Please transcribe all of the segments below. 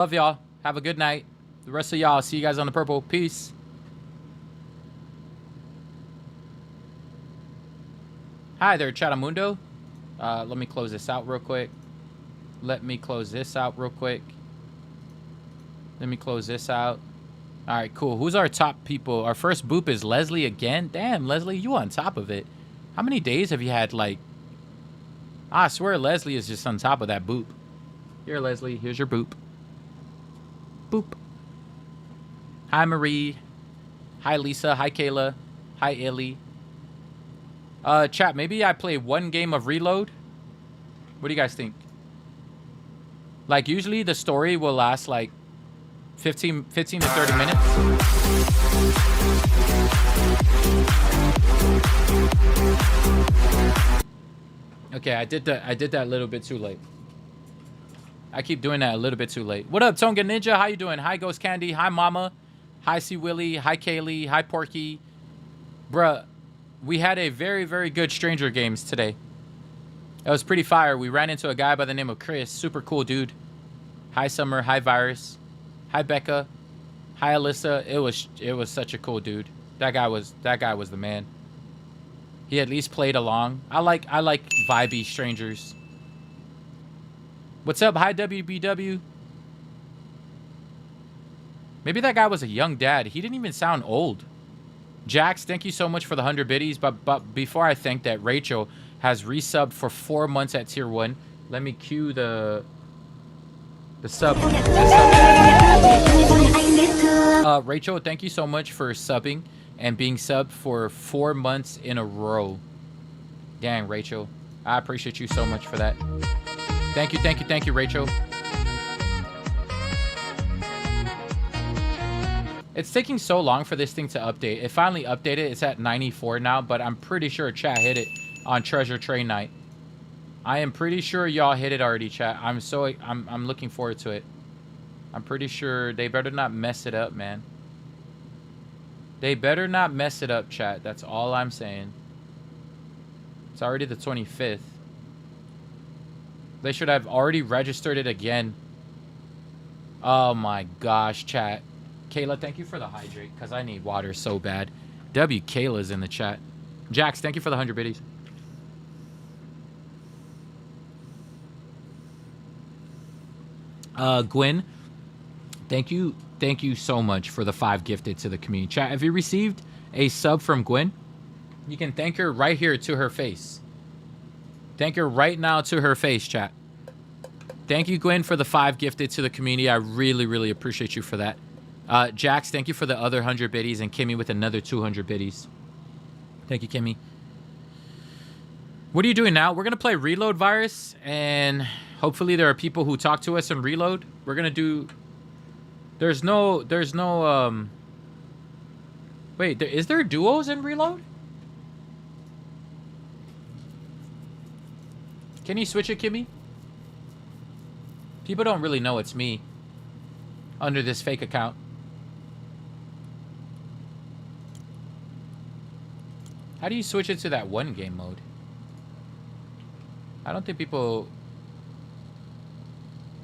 Love y'all. Have a good night. The rest of y'all, see you guys on the purple. Peace. Hi there, Chatamundo. Let me close this out real quick. Let me close this out real quick. Let me close this out. All right, cool. Who's our top people? Our first boop is Leslie again. Damn, Leslie, you on top of it. How many days have you had, like... I swear Leslie is just on top of that boop. Here, Leslie, here's your boop. Boop. Hi, Marie. Hi, Lisa. Hi, Kayla. Hi, Illy. Chat, maybe I play one game of Reload. What do you guys think? Like, usually the story will last, like, 15 to 30 minutes. Okay, I did that a little bit too late. I keep doing that a little bit too late. What up, Tonga Ninja? How you doing? Hi, Ghost Candy. Hi, Mama. Hi, C. Willie. Hi, Kaylee. Hi, Porky. Bruh, we had a very, very good Stranger Games today. It was pretty fire. We ran into a guy by the name of Chris. Super cool dude. Hi, Summer. Hi, Virus. Hi, Becca. Hi, Alyssa. It was such a cool dude. That guy was the man. He at least played along. I like vibey strangers. What's up? Hi, WBW. Maybe that guy was a young dad. He didn't even sound old. Jax, thank you so much for the 100 biddies. But before I thank that, Rachel has resubbed for 4 months at tier 1. Let me cue the sub. Rachel, thank you so much for subbing and being subbed for 4 months in a row. Dang, Rachel. I appreciate you so much for that. Thank you, Rachel. It's taking so long for this thing to update. It finally updated. It's at 94 now, but I'm pretty sure chat hit it on Treasure Train Night. I am pretty sure y'all hit it already, chat. I'm looking forward to it. I'm pretty sure they better not mess it up, man. They better not mess it up, chat. That's all I'm saying. It's already the 25th. They should have already registered it again. Oh my gosh, chat. Kayla, thank you for the hydrate, because I need water so bad. W. Kayla's in the chat. Jax, thank you for the 100 biddies. Gwen, thank you so much for the 5 gifted to the community. Chat, have you received a sub from Gwen? You can thank her right here to her face. Thank her right now to her face, chat. Thank you, Gwen, for the 5 gifted to the community. I really, really appreciate you for that. Jax, thank you for the other 100 biddies, and Kimmy with another 200 biddies. Thank you, Kimmy. What are you doing now? We're going to play Reload Virus, and hopefully there are people who talk to us in Reload. We're going to do... There's no, Wait, is there duos in Reload? Can you switch it, Kimmy? People don't really know it's me under this fake account. How do you switch it to that one game mode? I don't think people...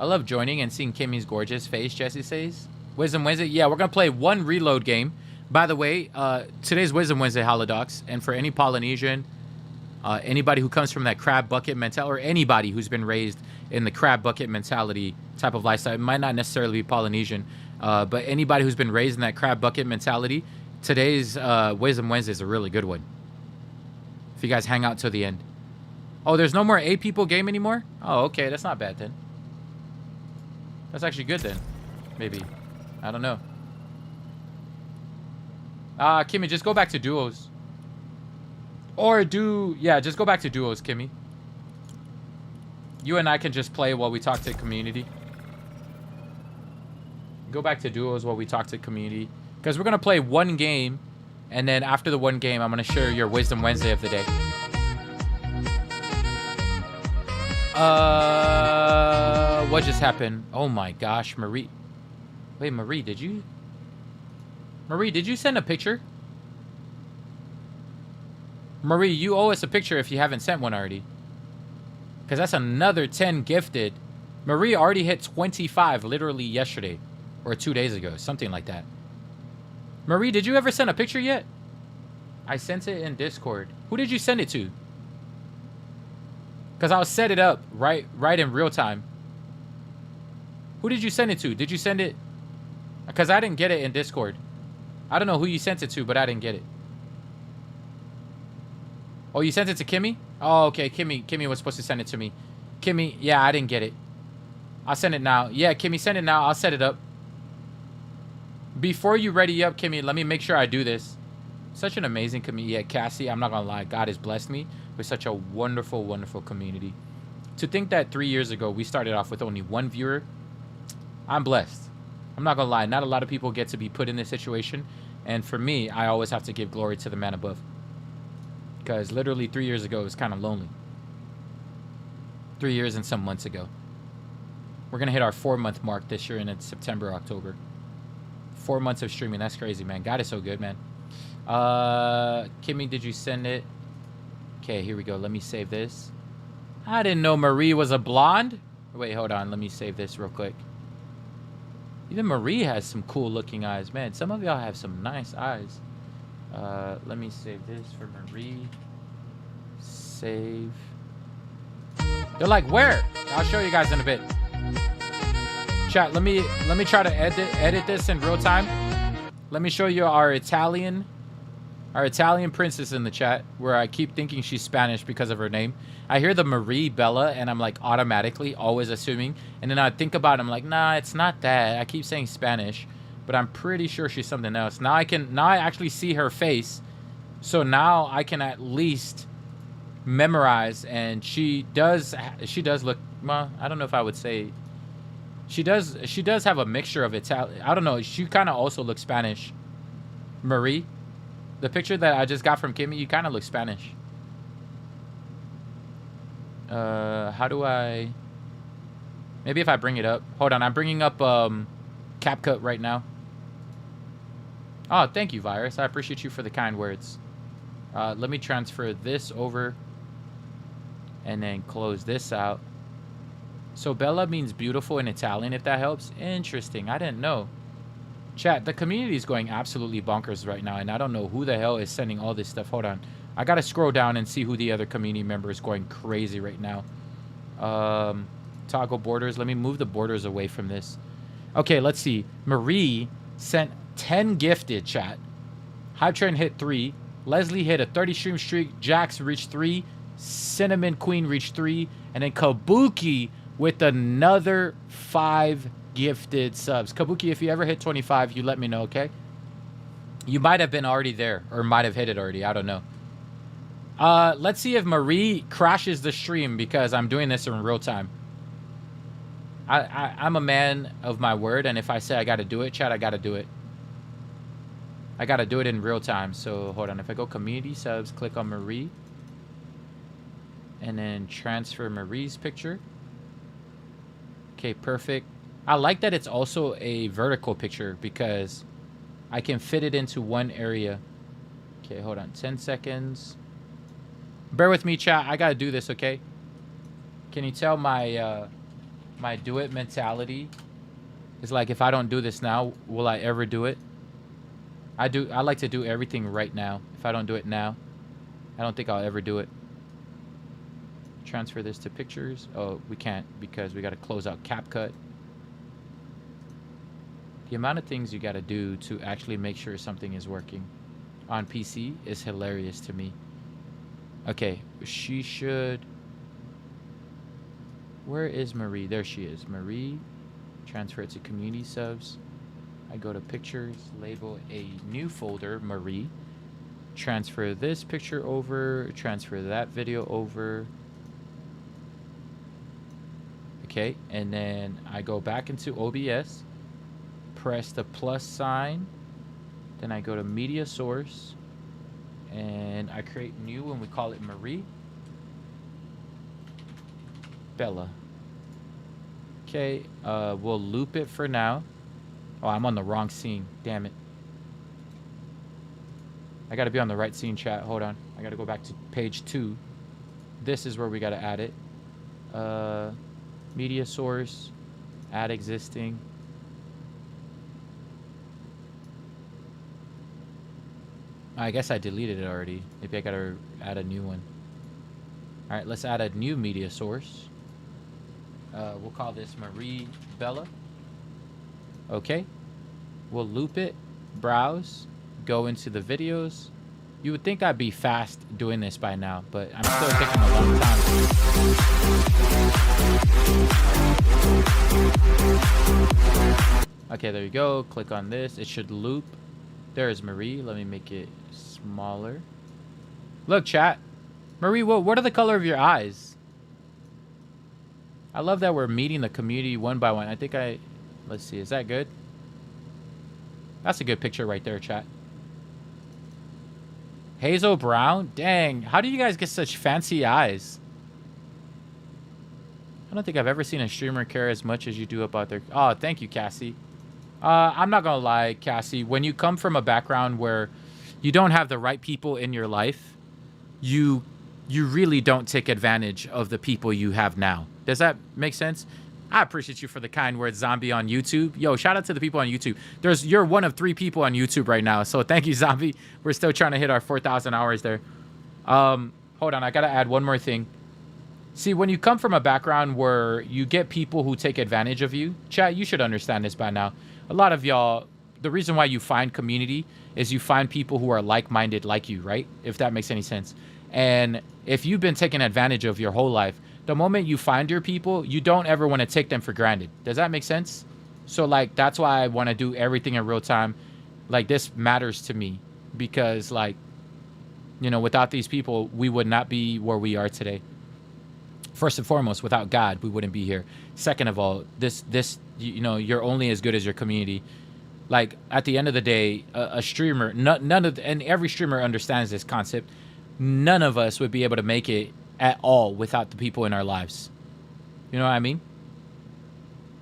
I love joining and seeing Kimmy's gorgeous face, Jesse says. Wisdom Wednesday. Yeah, we're going to play one Reload game. By the way, today's Wisdom Wednesday, Holodocs. And for any Polynesian, anybody who comes from that crab bucket mentality, or anybody who's been raised in the crab bucket mentality type of lifestyle, it might not necessarily be Polynesian, but anybody who's been raised in that crab bucket mentality, today's Wisdom Wednesday is a really good one. If you guys hang out till the end. Oh, there's no more 8 people game anymore? Oh, okay, that's not bad then. That's actually good then. Maybe. I don't know. Kimmy, just go back to duos. Or yeah, just go back to duos, Kimmy. You and I can just play while we talk to community. Go back to duos while we talk to community. Because we're going to play one game. And then after the one game, I'm going to share your Wisdom Wednesday of the day. What just happened? Oh my gosh, Marie. Wait, Marie, did you send a picture? Marie, you owe us a picture if you haven't sent one already. Because that's another 10 gifted Marie already hit 25 literally yesterday or 2 days ago, something like that. Marie, did you ever send a picture yet? I sent it in Discord. Who did you send it to? Because I'll set it up right in real time. Who did you send it to? Did you send it? Because I didn't get it in Discord. I don't know who you sent it to, but I didn't get it. Oh, you sent it to Kimmy? Oh, okay. Kimmy was supposed to send it to me. Kimmy, yeah, I didn't get it. I'll send it now. Yeah, Kimmy, send it now. I'll set it up. Before you ready up, Kimmy, let me make sure I do this. Such an amazing community. Yeah, Cassie, I'm not going to lie. God has blessed me with such a wonderful, wonderful community. To think that 3 years ago, we started off with only 1 viewer, I'm blessed. I'm not going to lie. Not a lot of people get to be put in this situation. And for me, I always have to give glory to the man above. Because literally 3 years ago, it was kind of lonely. 3 years and some months ago. We're going to hit our 4-month mark this year in September, October. 4 months of streaming. That's crazy, man. God is so good, man. Kimmy, did you send it? Okay, here we go. Let me save this. I didn't know Marie was a blonde. Wait, hold on. Let me save this real quick. Even Marie has some cool looking eyes. Man, some of y'all have some nice eyes. Let me save this for Marie. Save. They're like, where? I'll show you guys in a bit. Chat, let me try to edit this in real time. Let me show you our Italian princess in the chat, where I keep thinking she's Spanish because of her name. I hear the Marie Bella, and I'm like automatically always assuming. And then I think about it, I'm like, nah, it's not that. I keep saying Spanish, but I'm pretty sure she's something else. Now I actually see her face, so now I can at least memorize. And she does look. Well, I don't know if I would say. She does have a mixture of Italian. I don't know. She kind of also looks Spanish. Marie, the picture that I just got from Kimmy, you kind of look Spanish. How do I? Maybe if I bring it up. Hold on, I'm bringing up CapCut right now. Oh, thank you, Virus. I appreciate you for the kind words. Let me transfer this over, and then close this out. So Bella means beautiful in Italian, if that helps. Interesting. I didn't know. Chat, the community is going absolutely bonkers right now, and I don't know who the hell is sending all this stuff. Hold on. I got to scroll down and see who the other community member is going crazy right now. Toggle borders. Let me move the borders away from this. Okay, let's see. Marie sent 10 gifted, chat. Hype Train hit 3. Leslie hit a 30 stream streak. Jax reached 3. Cinnamon Queen reached 3. And then Kabuki with another 5 gifted subs. Kabuki, if you ever hit 25, you let me know, okay? You might have been already there, or might have hit it already. I don't know. Let's see if Marie crashes the stream, because I'm doing this in real time. I'm a man of my word, and if I say I got to do it, chat, I got to do it. I got to do it in real time. So hold on. If I go community subs, click on Marie, and then transfer Marie's picture. Okay, perfect. I like that it's also a vertical picture, because I can fit it into one area. Okay, hold on. 10 seconds. Bear with me, chat. I got to do this, okay? Can you tell my my do it mentality is like, if I don't do this now, will I ever do it? I like to do everything right now. If I don't do it now, I don't think I'll ever do it. Transfer this to pictures. Oh, we can't, because we got to close out CapCut. The amount of things you got to do to actually make sure something is working on PC is hilarious to me. Okay, she should... Where is Marie? There she is. Marie. Transfer it to community subs. I go to pictures, label a new folder, Marie. Transfer this picture over. Transfer that video over. Okay, and then I go back into OBS. Press the plus sign. Then I go to media source. And I create new, and we call it Marie Bella. Okay, we'll loop it for now. Oh, I'm on the wrong scene. Damn it. I gotta be on the right scene, chat. Hold on. I gotta go back to page 2. This is where we gotta add it. Media source. Add existing. I guess I deleted it already. Maybe I gotta add a new one. All right, let's add a new media source. We'll call this Marie Bella. Okay. We'll loop it, browse, go into the videos. You would think I'd be fast doing this by now, but I'm still taking a long time. Okay, there you go. Click on this. It should loop. There's Marie. Let me make it smaller. Look, chat. Marie, what are the color of your eyes? I love that we're meeting the community one by one. Let's see. Is that good? That's a good picture right there, chat. Hazel Brown? Dang. How do you guys get such fancy eyes? I don't think I've ever seen a streamer care as much as you do about their... Oh, thank you, Cassie. I'm not going to lie, Cassie. When you come from a background where you don't have the right people in your life, you really don't take advantage of the people you have now. Does that make sense? I appreciate you for the kind words, Zombie on YouTube. Yo, shout out to the people on YouTube. You're one of 3 people on YouTube right now. So thank you, Zombie. We're still trying to hit our 4,000 hours there. Hold on. I got to add one more thing. See, when you come from a background where you get people who take advantage of you, chat, you should understand this by now. A lot of y'all, the reason why you find community is you find people who are like-minded like you, right? If that makes any sense. And if you've been taken advantage of your whole life, the moment you find your people, you don't ever want to take them for granted. Does that make sense? So, like, that's why I want to do everything in real time. Like, this matters to me because, like, you know, without these people, we would not be where we are today. First and foremost, without God, we wouldn't be here. Second of all, this, you know, you're only as good as your community. Like, at the end of the day, a streamer, and every streamer understands this concept. None of us would be able to make it at all without the people in our lives. You know what I mean?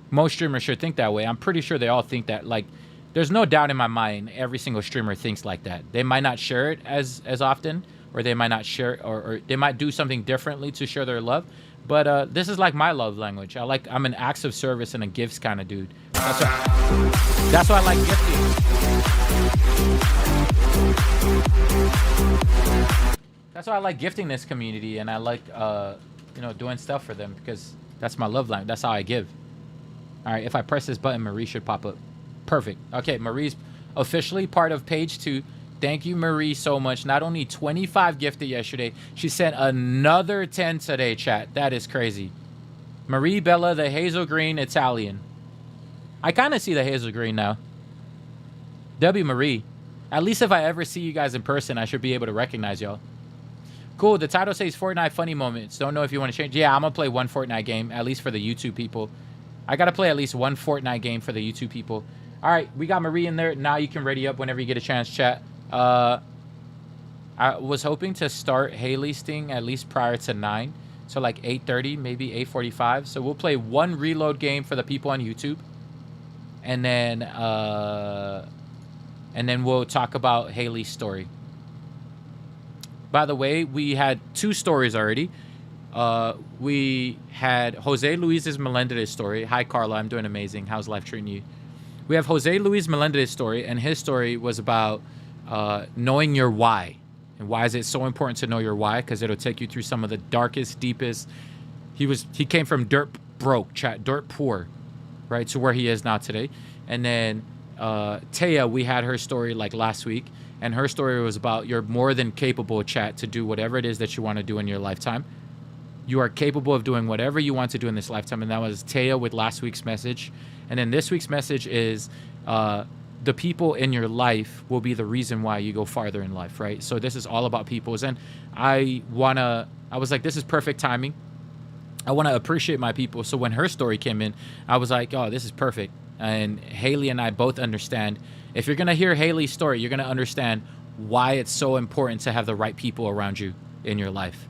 Most streamers should think that way. I'm pretty sure they all think that. Like, there's no doubt in my mind every single streamer thinks like that. They might not share it as often, or they might not share, or they might do something differently to share their love. But this is like my love language. I'm an acts of service and a gifts kind of dude. That's why I like gifting. That's why I like gifting this community, and I like, you know, doing stuff for them because that's my love language. That's how I give. All right, if I press this button, Marie should pop up. Perfect. Okay, Marie's officially part of page 2. Thank you, Marie, so much. Not only 25 gifted yesterday, she sent another 10 today, chat. That is crazy. Marie Bella, the hazel green Italian. I kind of see the hazel green now. W. Marie. At least if I ever see you guys in person, I should be able to recognize y'all. Cool. The title says Fortnite funny moments. Don't know if you want to change. Yeah, I'm going to play one Fortnite game, at least for the YouTube people. I got to play at least one Fortnite game for the YouTube people. All right, we got Marie in there. Now you can ready up whenever you get a chance, chat. I was hoping to start Haley's thing at least prior to 9. So like 8:30, maybe 8:45. So we'll play one reload game for the people on YouTube. And then we'll talk about Haley's story. By the way, we had 2 stories already. We had Jose Luis's Melendez story. Hi, Carla. I'm doing amazing. How's life treating you? We have Jose Luis Melendez's story, and his story was about knowing your why. And why is it so important to know your why? Because it'll take you through some of the darkest, deepest. He came from dirt broke, chat, dirt poor, right, to where he is now today. And then Taya, we had her story like last week. And her story was about you're more than capable, chat, to do whatever it is that you want to do in your lifetime. You are capable of doing whatever you want to do in this lifetime. And that was Taya with last week's message. And then this week's message is the people in your life will be the reason why you go farther in life, right? So this is all about people's. And I was like, this is perfect timing. I want to appreciate my people. So when her story came in, I was like, oh, this is perfect. And Haley and I both understand. If you're going to hear Haley's story, you're going to understand why it's so important to have the right people around you in your life.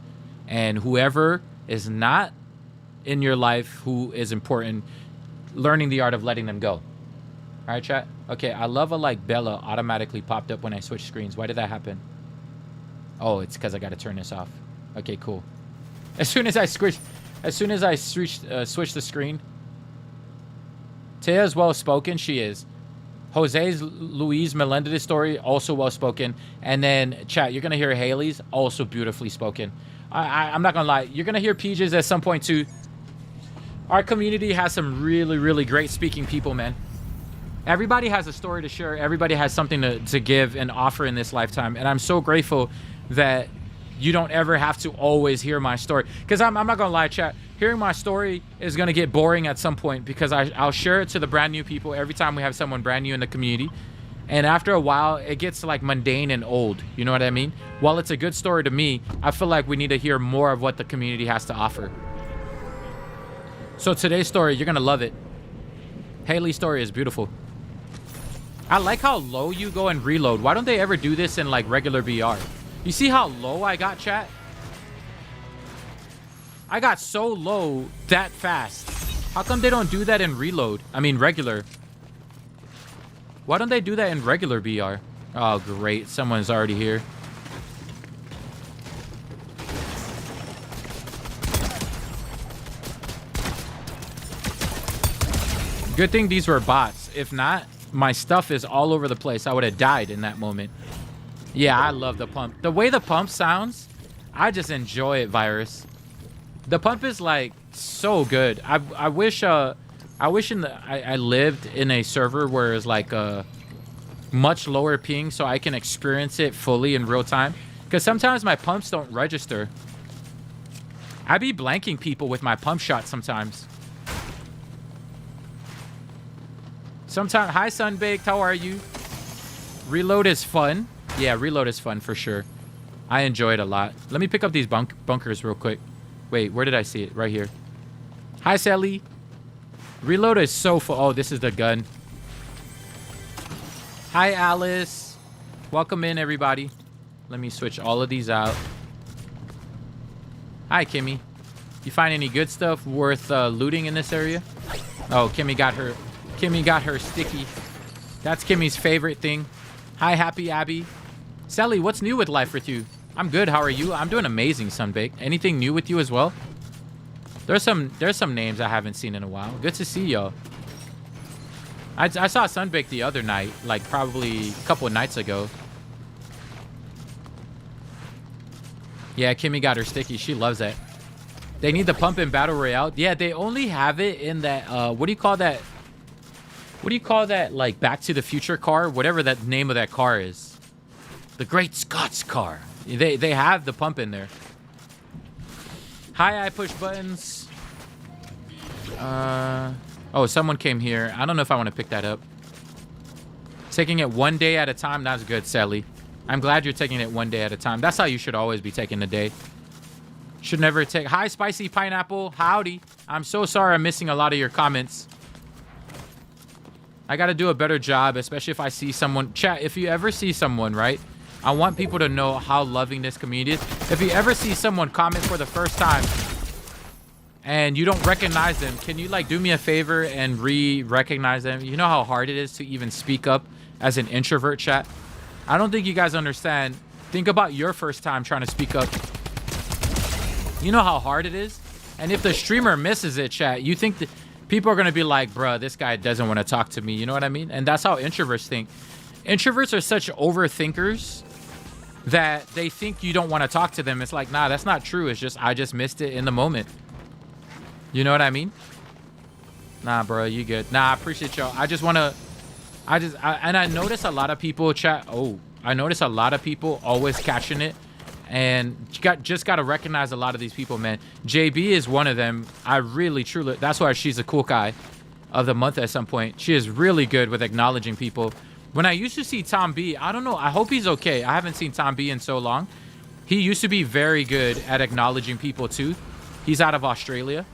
And whoever is not in your life who is important, learning the art of letting them go. All right, chat? Okay, I love a like Bella automatically popped up when I switched screens. Why did that happen? Oh, it's because I got to turn this off. Okay, cool. As soon as I As soon as I switch the screen. Taya's well-spoken. She is. Jose's Louise Melendez story, also well-spoken. And then, chat, you're going to hear Haley's, also beautifully spoken. I'm not going to lie. You're going to hear PJ's at some point, too. Our community has some really, really great speaking people, man. Everybody has a story to share. Everybody has something to give and offer in this lifetime. And I'm so grateful that you don't ever have to always hear my story. Because I'm not going to lie, chat. Hearing my story is going to get boring at some point because I'll share it to the brand new people every time we have someone brand new in the community. And after a while, it gets like mundane and old. You know what I mean? While it's a good story to me, I feel like we need to hear more of what the community has to offer. So today's story, you're going to love it. Haley's story is beautiful. I like how low you go and reload. Why don't they ever do this in like regular BR? You see how low I got, chat? I got so low that fast. How come they don't do that in reload? I mean, regular. Why don't they do that in regular BR? Oh, great. Someone's already here. Good thing these were bots. If not, my stuff is all over the place. I would have died in that moment. Yeah, I love the pump. The way the pump sounds, I just enjoy it, Virus. The pump is like so good. I wish I lived in a server where it's like a much lower ping so I can experience it fully in real time. Because sometimes my pumps don't register. I be blanking people with my pump shot sometimes. Sometimes, hi Sunbaked, how are you? Reload is fun. Yeah, reload is fun for sure. I enjoy it a lot. Let me pick up these bunkers real quick. Wait, where did I see it? Right here. Hi, Sally. Reload is so fun. Oh, this is the gun. Hi, Alice. Welcome in, everybody. Let me switch all of these out. Hi, Kimmy. You find any good stuff worth looting in this area? Oh, Kimmy got her sticky. That's Kimmy's favorite thing. Hi, Happy Abby. Sally, what's new with life with you? I'm good. How are you? I'm doing amazing, Sunbake. Anything new with you as well? There's some names I haven't seen in a while. Good to see y'all. I saw Sunbake the other night, like probably a couple of nights ago. Yeah, Kimmy got her sticky. She loves that. They need the pump in Battle Royale. Yeah, they only have it in that, what do you call that? What do you call that, like, Back to the Future car? Whatever that name of that car is. The Great Scots car. They have the pump in there. Hi, I push buttons. Oh, someone came here. I don't know if I want to pick that up. Taking it one day at a time. That's good, Sally. I'm glad you're taking it one day at a time. That's how you should always be taking the day. Should never take... Hi, Spicy Pineapple. Howdy. I'm so sorry I'm missing a lot of your comments. I got to do a better job, especially if I see someone... Chat, if you ever see someone, right? I want people to know how loving this community is. If you ever see someone comment for the first time and you don't recognize them, can you like do me a favor and recognize them? You know how hard it is to even speak up as an introvert, chat? I don't think you guys understand. Think about your first time trying to speak up. You know how hard it is? And if the streamer misses it, chat, you think that people are going to be like, bruh, this guy doesn't want to talk to me. You know what I mean? And that's how introverts think. Introverts are such overthinkers that they think you don't want to talk to them. It's like, nah, that's not true. It's just, I just missed it in the moment. You know what I mean? Nah, bro, you good. Nah, I appreciate y'all. I just want to, and I notice a lot of people chat. Oh, I notice a lot of people always catching it. And you just got to recognize a lot of these people, man. JB is one of them. I really, truly, that's why she's a cool guy of the month at some point. She is really good with acknowledging people. When I used to see Tom B, I don't know. I hope he's okay. I haven't seen Tom B in so long. He used to be very good at acknowledging people too. He's out of Australia.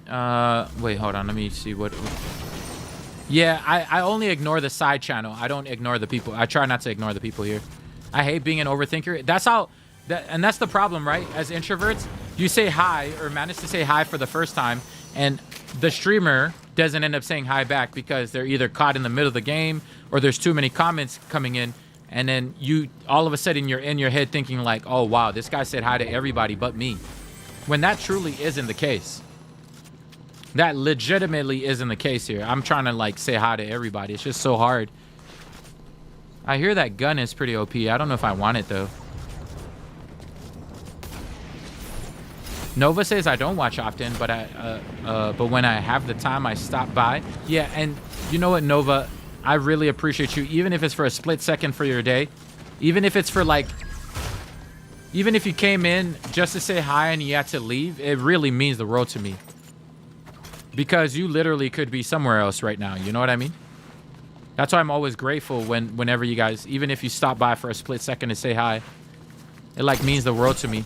Wait, hold on. Let me see what... Yeah, I only ignore the side channel. I don't ignore the people. I try not to ignore the people here. I hate being an overthinker. That's how... and that's the problem, right? As introverts, you say hi or manage to say hi for the first time, and the streamer doesn't end up saying hi back because they're either caught in the middle of the game or there's too many comments coming in. And then you, all of a sudden, you're in your head thinking like, oh, wow, this guy said hi to everybody but me. When that truly isn't the case. That legitimately isn't the case here. I'm trying to like say hi to everybody. It's just so hard. I hear that gun is pretty OP. I don't know if I want it though. Nova says I don't watch often, but but when I have the time, I stop by. Yeah, and you know what, Nova? I really appreciate you, even if it's for a split second for your day. Even if it's for like, even if you came in just to say hi and you had to leave, it really means the world to me. Because you literally could be somewhere else right now. You know what I mean? That's why I'm always grateful whenever you guys, even if you stop by for a split second to say hi, it like means the world to me.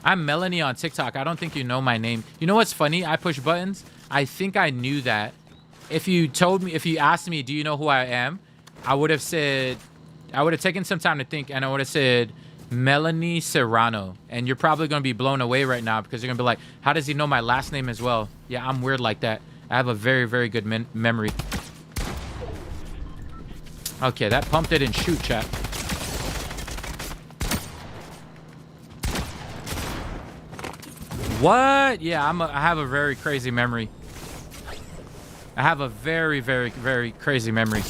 I'm Melanie on TikTok. I don't think you know my name. You know what's funny? I push buttons. I think I knew that. If you told me, if you asked me, do you know who I am? I would have said, I would have taken some time to think, and I would have said, Melanie Serrano. And you're probably going to be blown away right now because you're going to be like, how does he know my last name as well? Yeah, I'm weird like that. I have a very, very good memory. Okay, that pump didn't shoot, chat. What? Yeah, I have a very crazy memory. I have a very, very, very crazy memory.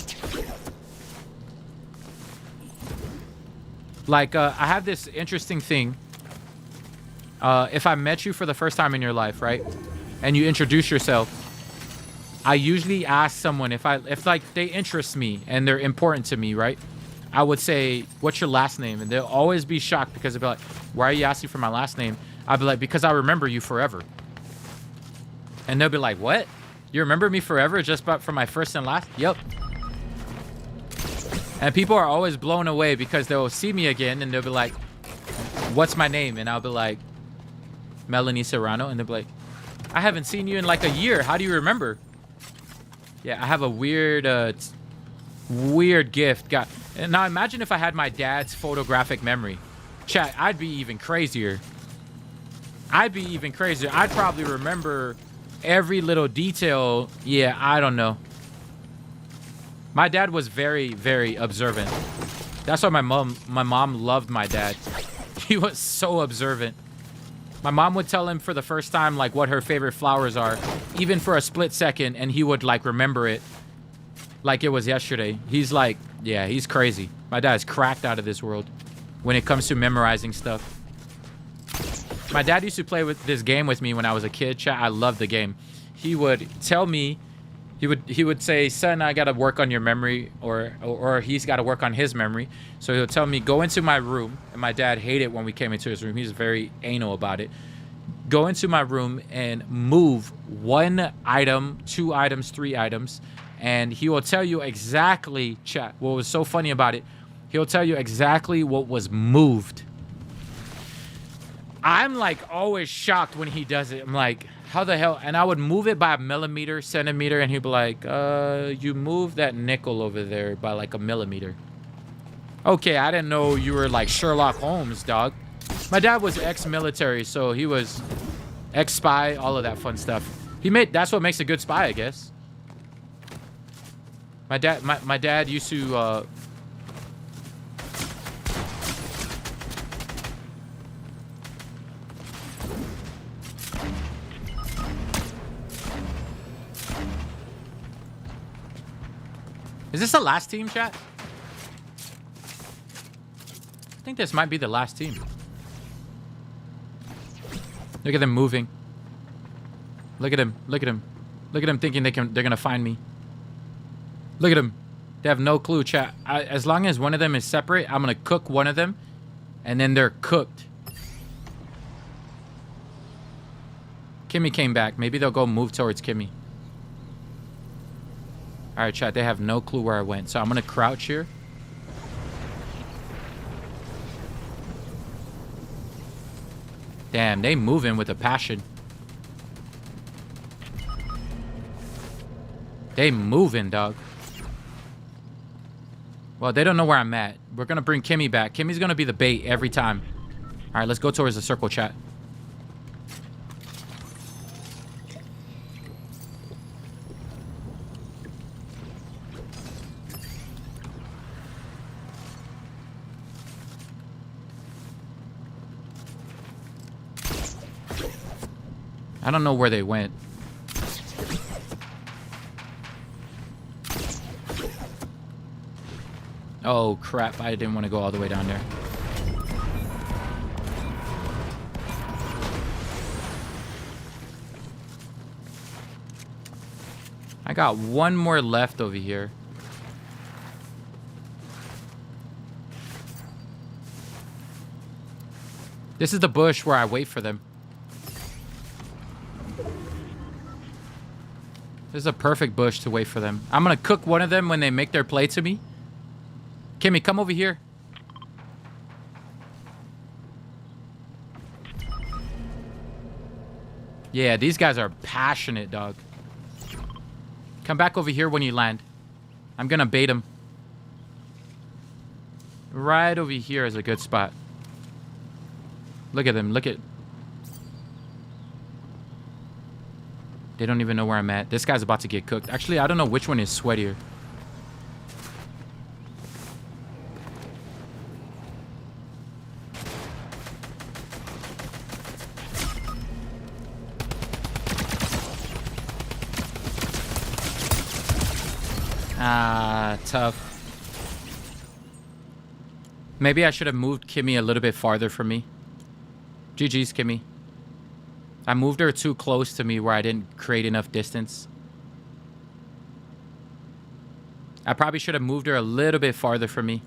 Like, I have this interesting thing. If I met you for the first time in your life, right? And you introduce yourself, I usually ask someone if like they interest me and they're important to me, right? I would say, what's your last name? And they'll always be shocked because they'll be like, why are you asking for my last name? I'll be like, because I remember you forever. And they'll be like, what? You remember me forever just from my first and last? Yep. And people are always blown away because they'll see me again and they'll be like, what's my name? And I'll be like, Melanie Serrano. And they'll be like, I haven't seen you in like a year. How do you remember? Yeah, I have a weird gift. And now imagine if I had my dad's photographic memory. Chat, I'd be even crazier. I'd probably remember every little detail. Yeah, I don't know. My dad was very, very observant. That's why my mom loved my dad. He was so observant. My mom would tell him for the first time, like, what her favorite flowers are, even for a split second, and he would, like, remember it like it was yesterday. He's like, yeah, he's crazy. My dad's cracked out of this world when it comes to memorizing stuff. My dad used to play with this game with me when I was a kid. Chat, I loved the game. He would tell me, he would say, son, I got to work on your memory, or he's got to work on his memory. So he'll tell me, go into my room. And my dad hated when we came into his room. He's very anal about it. Go into my room and move 1 item, 2 items, 3 items. And he will tell you exactly, chat, what was so funny about it, he'll tell you exactly what was moved. I'm like always shocked when he does it. I'm like, how the hell? And I would move it by a millimeter, centimeter, and he'd be like, you moved that nickel over there by like a millimeter. Okay, I didn't know you were like Sherlock Holmes, dog. My dad was ex-military, so he was ex-spy, all of that fun stuff. That's what makes a good spy, I guess. My dad used to Is this the last team, chat? I think this might be the last team. Look at them moving. Look at him. Look at him. Look at them thinking they're gonna find me. Look at them. They have no clue, chat. As long as one of them is separate, I'm gonna cook one of them, and then they're cooked. Kimmy came back. Maybe they'll go move towards Kimmy. All right, chat. They have no clue where I went, so I'm gonna crouch here. Damn, they moving with a passion. They moving, dog. Well, they don't know where I'm at. We're gonna bring Kimmy back. Kimmy's gonna be the bait every time. All right, let's go towards the circle, chat. I don't know where they went. Oh, crap. I didn't want to go all the way down there. I got one more left over here. This is the bush where I wait for them. This is a perfect bush to wait for them. I'm going to cook one of them when they make their play to me. Kimmy, come over here. Yeah, these guys are passionate, dog. Come back over here when you land. I'm going to bait them. Right over here is a good spot. Look at them. Look at... They don't even know where I'm at. This guy's about to get cooked. Actually, I don't know which one is sweatier. Ah, tough. Maybe I should have moved Kimmy a little bit farther from me. GG's, Kimmy. I moved her too close to me where I didn't create enough distance. I probably should have moved her a little bit farther from me.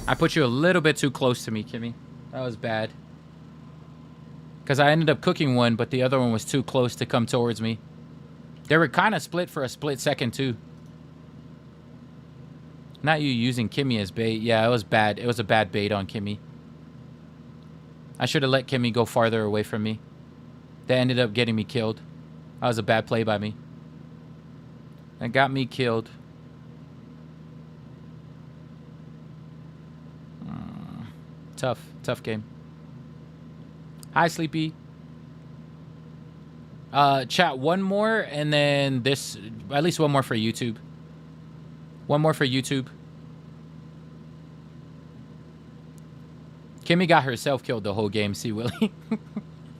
I put you a little bit too close to me, Kimmy. That was bad. Because I ended up cooking one, but the other one was too close to come towards me. They were kind of split for a split second, too. Not you using Kimmy as bait. Yeah, it was bad. It was a bad bait on Kimmy. I should have let Kimmy go farther away from me. That ended up getting me killed. That was a bad play by me. That got me killed. Tough game. Hi, Sleepy. Chat, one more, and then this, at least one more for YouTube. One more for YouTube. Kimmy got herself killed the whole game, see, Willie?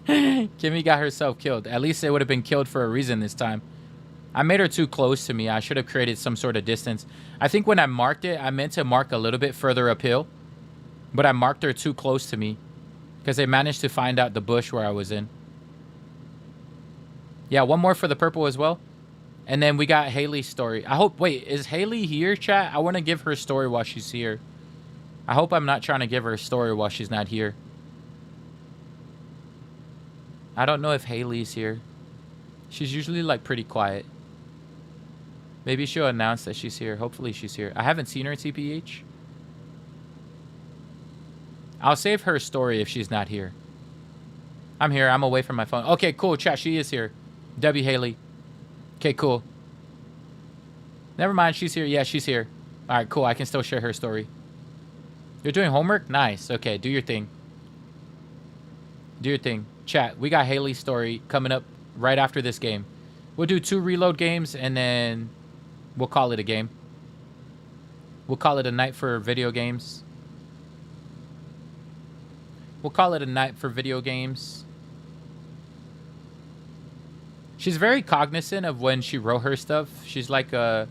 Kimmy got herself killed. At least it would have been killed for a reason this time. I made her too close to me. I should have created some sort of distance. I think when I marked it, I meant to mark a little bit further uphill. But I marked her too close to me. Because they managed to find out the bush where I was in. Yeah, one more for the purple as well. And then we got Haley's story. I hope... Wait, is Haley here, chat? I want to give her story while she's here. I hope I'm not trying to give her a story while she's not here. I don't know if Haley's here. She's usually, like, pretty quiet. Maybe she'll announce that she's here. Hopefully she's here. I haven't seen her, TPH. I'll save her story if she's not here. I'm here. I'm away from my phone. Okay, cool. Chat, she is here. W. Haley. Okay, cool. Never mind. She's here. Yeah, she's here. All right, cool. I can still share her story. You're doing homework? Nice. Okay, do your thing. Do your thing. Chat, we got Haley's story coming up right after this game. We'll do 2 reload games, and then we'll call it a game. We'll call it a night for video games. We'll call it a night for video games. She's very cognizant of when she wrote her stuff. She's like a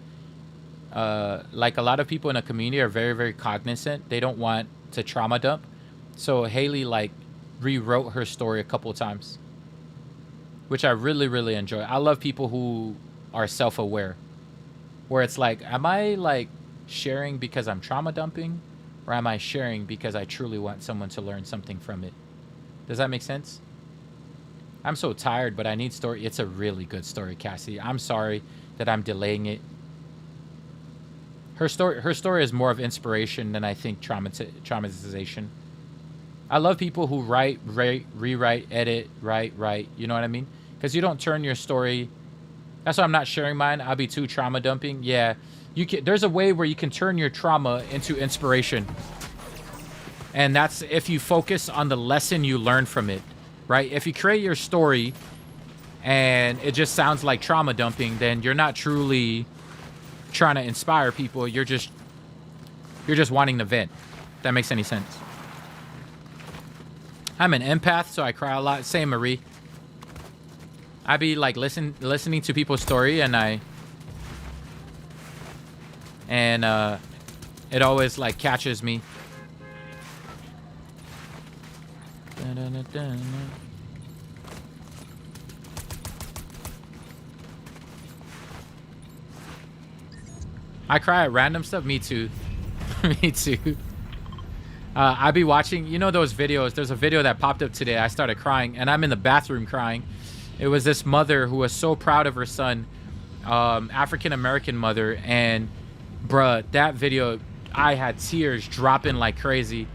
lot of people in a community are very, very cognizant. They don't want to trauma dump. So Haley, like, rewrote her story a couple times, which I really, really enjoy. I love people who are self-aware, where it's like, am I, like, sharing because I'm trauma dumping, or am I sharing because I truly want someone to learn something from it? Does that make sense? I'm so tired, but I need story. It's a really good story, Cassie. I'm sorry that I'm delaying it. Her story is more of inspiration than I think traumatization. I love people who write, rewrite, edit, write. You know what I mean? Because you don't turn your story. That's why I'm not sharing mine. I'll be too trauma dumping. Yeah, you can. There's a way where you can turn your trauma into inspiration, and that's if you focus on the lesson you learn from it, right? If you create your story and it just sounds like trauma dumping, then you're not truly trying to inspire people. You're just wanting to vent. If that makes any sense. I'm an empath, so I cry a lot. Same, Marie. I be like listening to people's story, and it always like catches me. I cry at random stuff. Me too. Me too. I be watching, you know, those videos. There's a video that popped up today. I started crying, and I'm in the bathroom crying. It was this mother who was so proud of her son, African-American mother, and bruh, that video, I had tears dropping like crazy.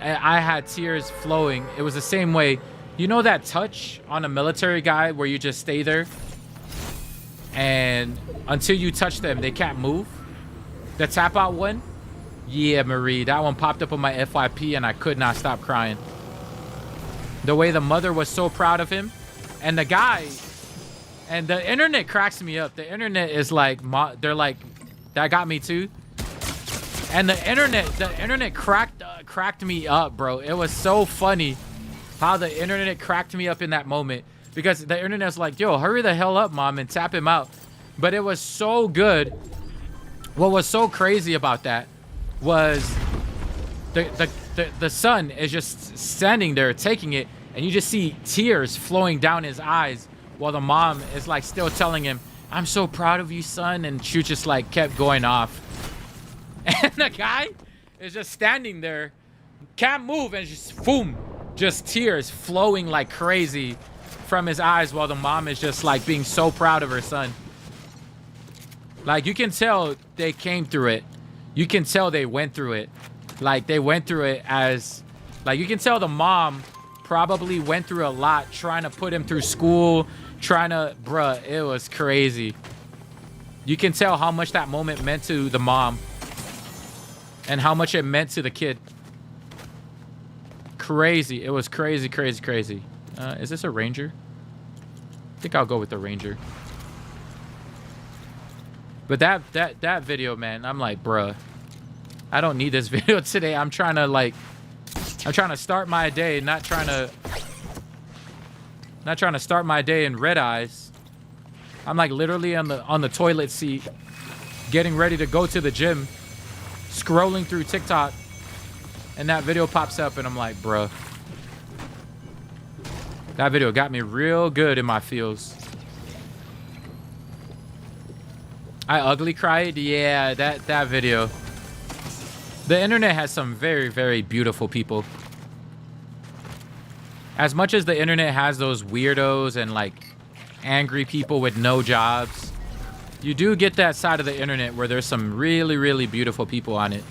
I had tears flowing. It was the same way. You know that touch on a military guy where you just stay there? And until you touch them, they can't move? The tap out one? Yeah, Marie. That one popped up on my FYP and I could not stop crying. The way the mother was so proud of him. And the guy... And the internet cracks me up. The internet is like... They're like... That got me too. And the internet cracked me up, bro. It was so funny how the internet cracked me up in that moment. Because the internet's like, yo, hurry the hell up, mom, and tap him out. But it was so good. What was so crazy about that was the son is just standing there taking it, and you just see tears flowing down his eyes while the mom is like still telling him, I'm so proud of you, son. And she just like kept going off. And the guy is just standing there, can't move, and just boom, just tears flowing like crazy from his eyes while the mom is just like being so proud of her son. Like, you can tell they came through it. You can tell they went through it. Like, they went through it as... Like, you can tell the mom probably went through a lot trying to put him through school, trying to... Bruh, it was crazy. You can tell how much that moment meant to the mom and how much it meant to the kid. Crazy. It was crazy, crazy, crazy. Is this a Ranger? I think I'll go with the Ranger. But that video, man, I'm like, bruh, I don't need this video today. I'm trying to start my day, not trying to start my day in red eyes. I'm like literally on the toilet seat, getting ready to go to the gym, scrolling through TikTok, and that video pops up, and I'm like, bruh. That video got me real good in my feels. I ugly cried? Yeah, that video. The internet has some very, very beautiful people. As much as the internet has those weirdos and like angry people with no jobs, you do get that side of the internet where there's some really, really beautiful people on it.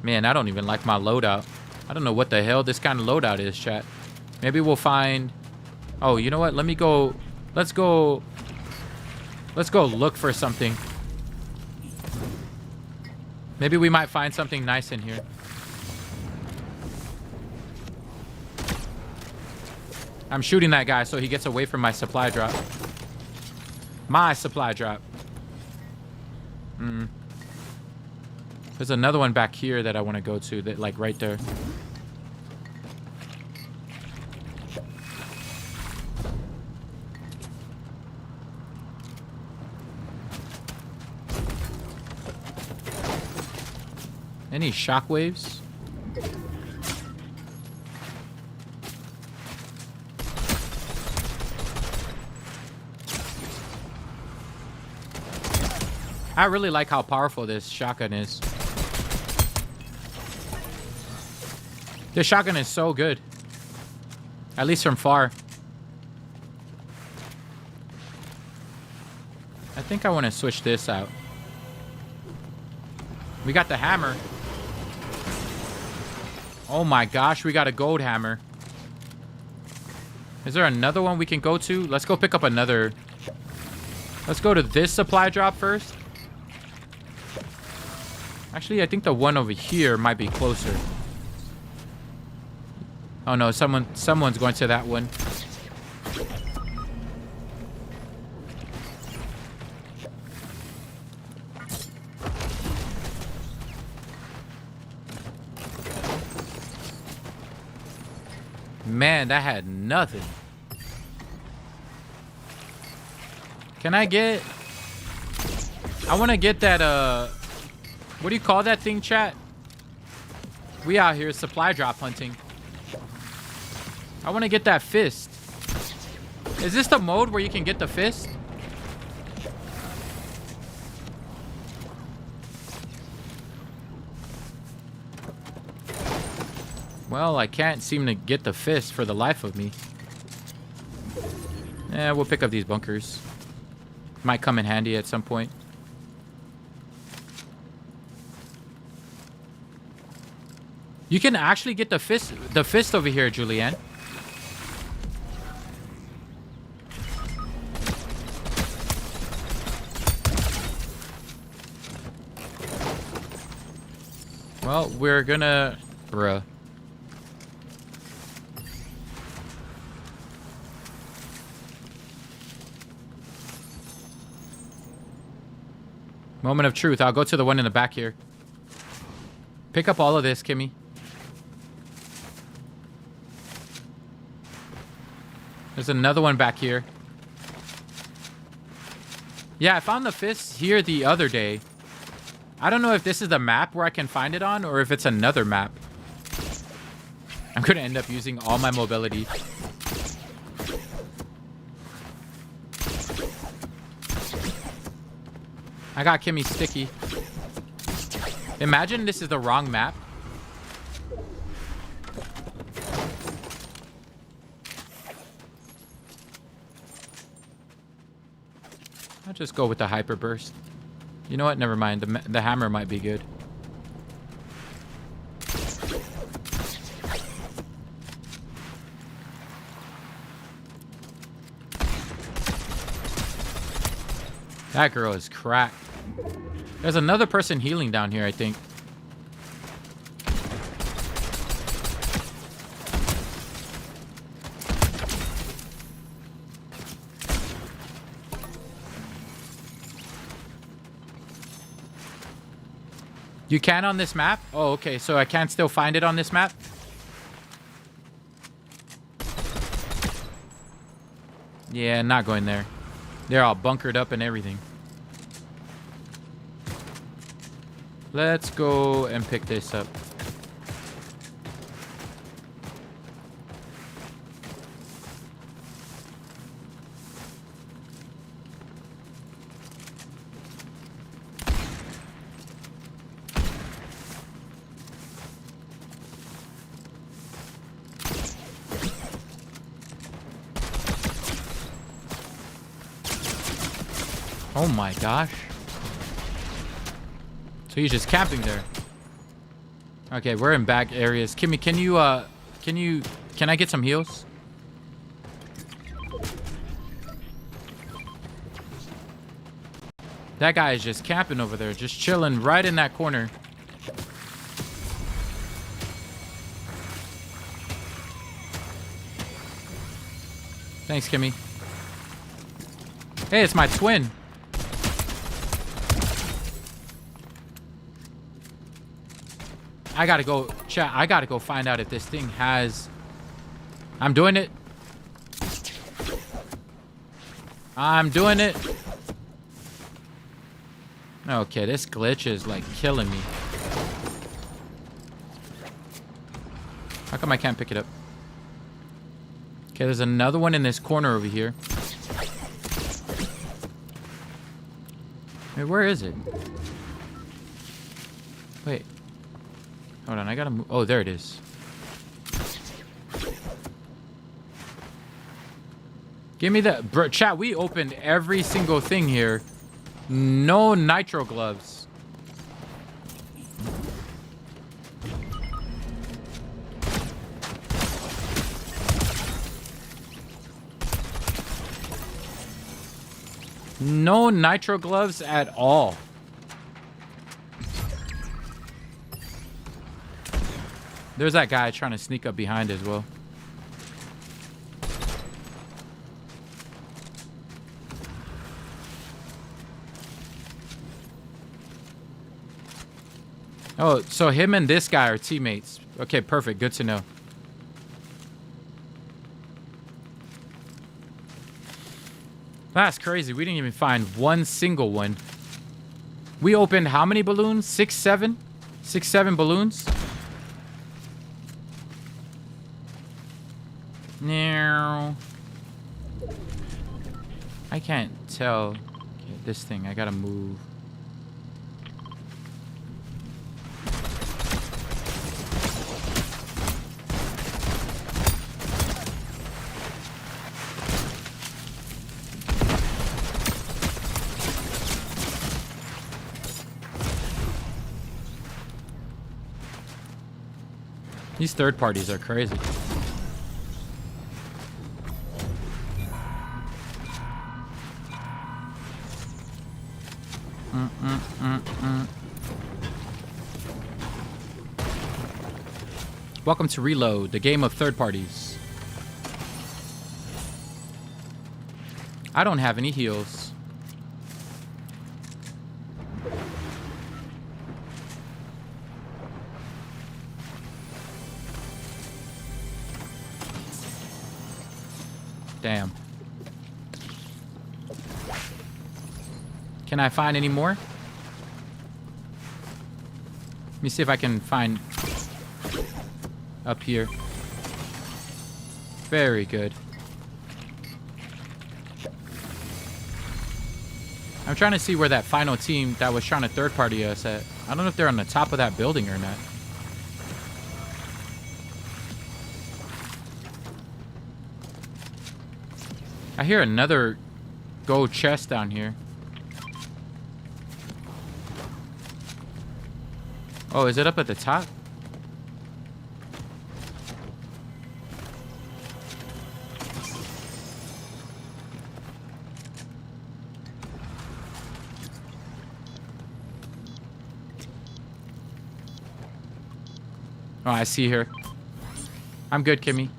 Man, I don't even like my loadout. I don't know what the hell this kind of loadout is, chat. Maybe we'll find... Oh, you know what? Let me go... Let's go look for something. Maybe we might find something nice in here. I'm shooting that guy so he gets away from my supply drop. My supply drop. There's another one back here that I want to go to, that like right there. Any shockwaves? I really like how powerful this shotgun is. This shotgun is so good. At least from far. I think I want to switch this out. We got the hammer. Oh my gosh, we got a gold hammer. Is there another one we can go to? Let's go pick up another. Let's go to this supply drop first. Actually, I think the one over here might be closer. Oh no, someone's going to that one. Man, that had nothing. Can I get... I want to get that, what do you call that thing, chat? We out here supply drop hunting. I want to get that fist. Is this the mode where you can get the fist? Well, I can't seem to get the fist for the life of me. Yeah, we'll pick up these bunkers. Might come in handy at some point. You can actually get the fist over here, Julianne. Well, we're gonna... Bruh. Moment of truth. I'll go to the one in the back here. Pick up all of this, Kimmy. There's another one back here. Yeah, I found the fist here the other day. I don't know if this is the map where I can find it on or if it's another map. I'm going to end up using all my mobility. I got Kimmy sticky. Imagine this is the wrong map. I'll just go with the hyper burst. You know what? Never mind. The hammer might be good. That girl is cracked. There's another person healing down here, I think. You can on this map? Oh, okay. So I can still find it on this map? Yeah, not going there. They're all bunkered up and everything. Let's go and pick this up. Oh my gosh. So he's just camping there. Okay, we're in back areas. Kimmy, can I get some heals? That guy is just camping over there, just chilling right in that corner. Thanks, Kimmy. Hey, it's my twin. I gotta go, chat. I gotta go find out if this thing has... I'm doing it. I'm doing it. Okay, this glitch is like killing me. How come I can't pick it up? Okay, there's another one in this corner over here. Hey, where is it? Wait. Hold on, I gotta move. Oh, there it is. Give me the... Bro, chat, we opened every single thing here. No nitro gloves. No nitro gloves at all. There's that guy trying to sneak up behind as well. Oh, so him and this guy are teammates. Okay, perfect. Good to know. That's crazy. We didn't even find one single one. We opened how many balloons? 6, 7? 6, 7 balloons? No. I can't tell. Okay, this thing, I gotta move. These third parties are crazy. Welcome to Reload, the game of third parties. I don't have any heals. Damn. Can I find any more? Let me see if I can find up here. Very good. I'm trying to see where that final team that was trying to third party us at. I don't know if they're on the top of that building or not. I hear another gold chest down here. Oh, is it up at the top? Oh, I see her. I'm good, Kimmy.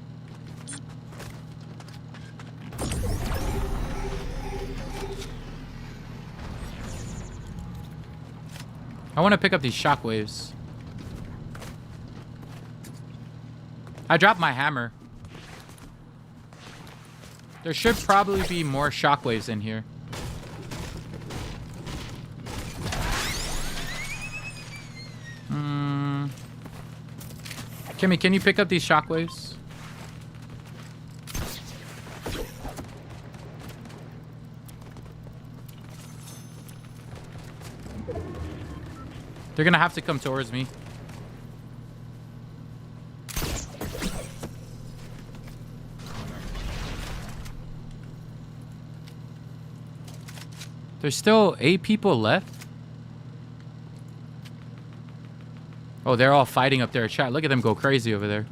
I want to pick up these shockwaves. I dropped my hammer. There should probably be more shockwaves in here. Kimmy, can you pick up these shockwaves? They're gonna have to come towards me. There's still 8 people left. Oh, they're all fighting up there. Chat, look at them go crazy over there.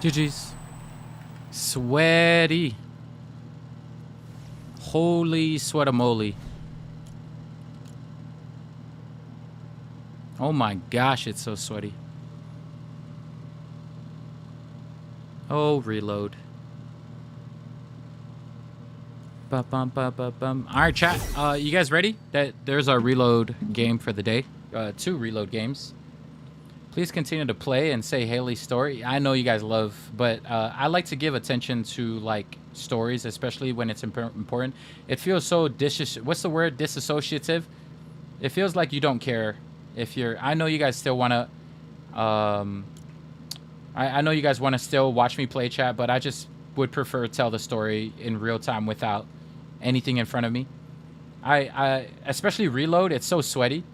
GG's. Sweaty. Holy sweatamoly. Oh my gosh, it's so sweaty. Oh, reload. All right, chat. You guys ready? There's our reload game for the day. 2 reload games. Please continue to play and say Haley's story. I know you guys love, but I like to give attention to like stories, especially when it's important. It feels so what's the word? Disassociative. It feels like you don't care if you're. I know you guys still want to. I know you guys want to still watch me play, chat, but I just would prefer tell the story in real time without anything in front of me. I especially reload. It's so sweaty.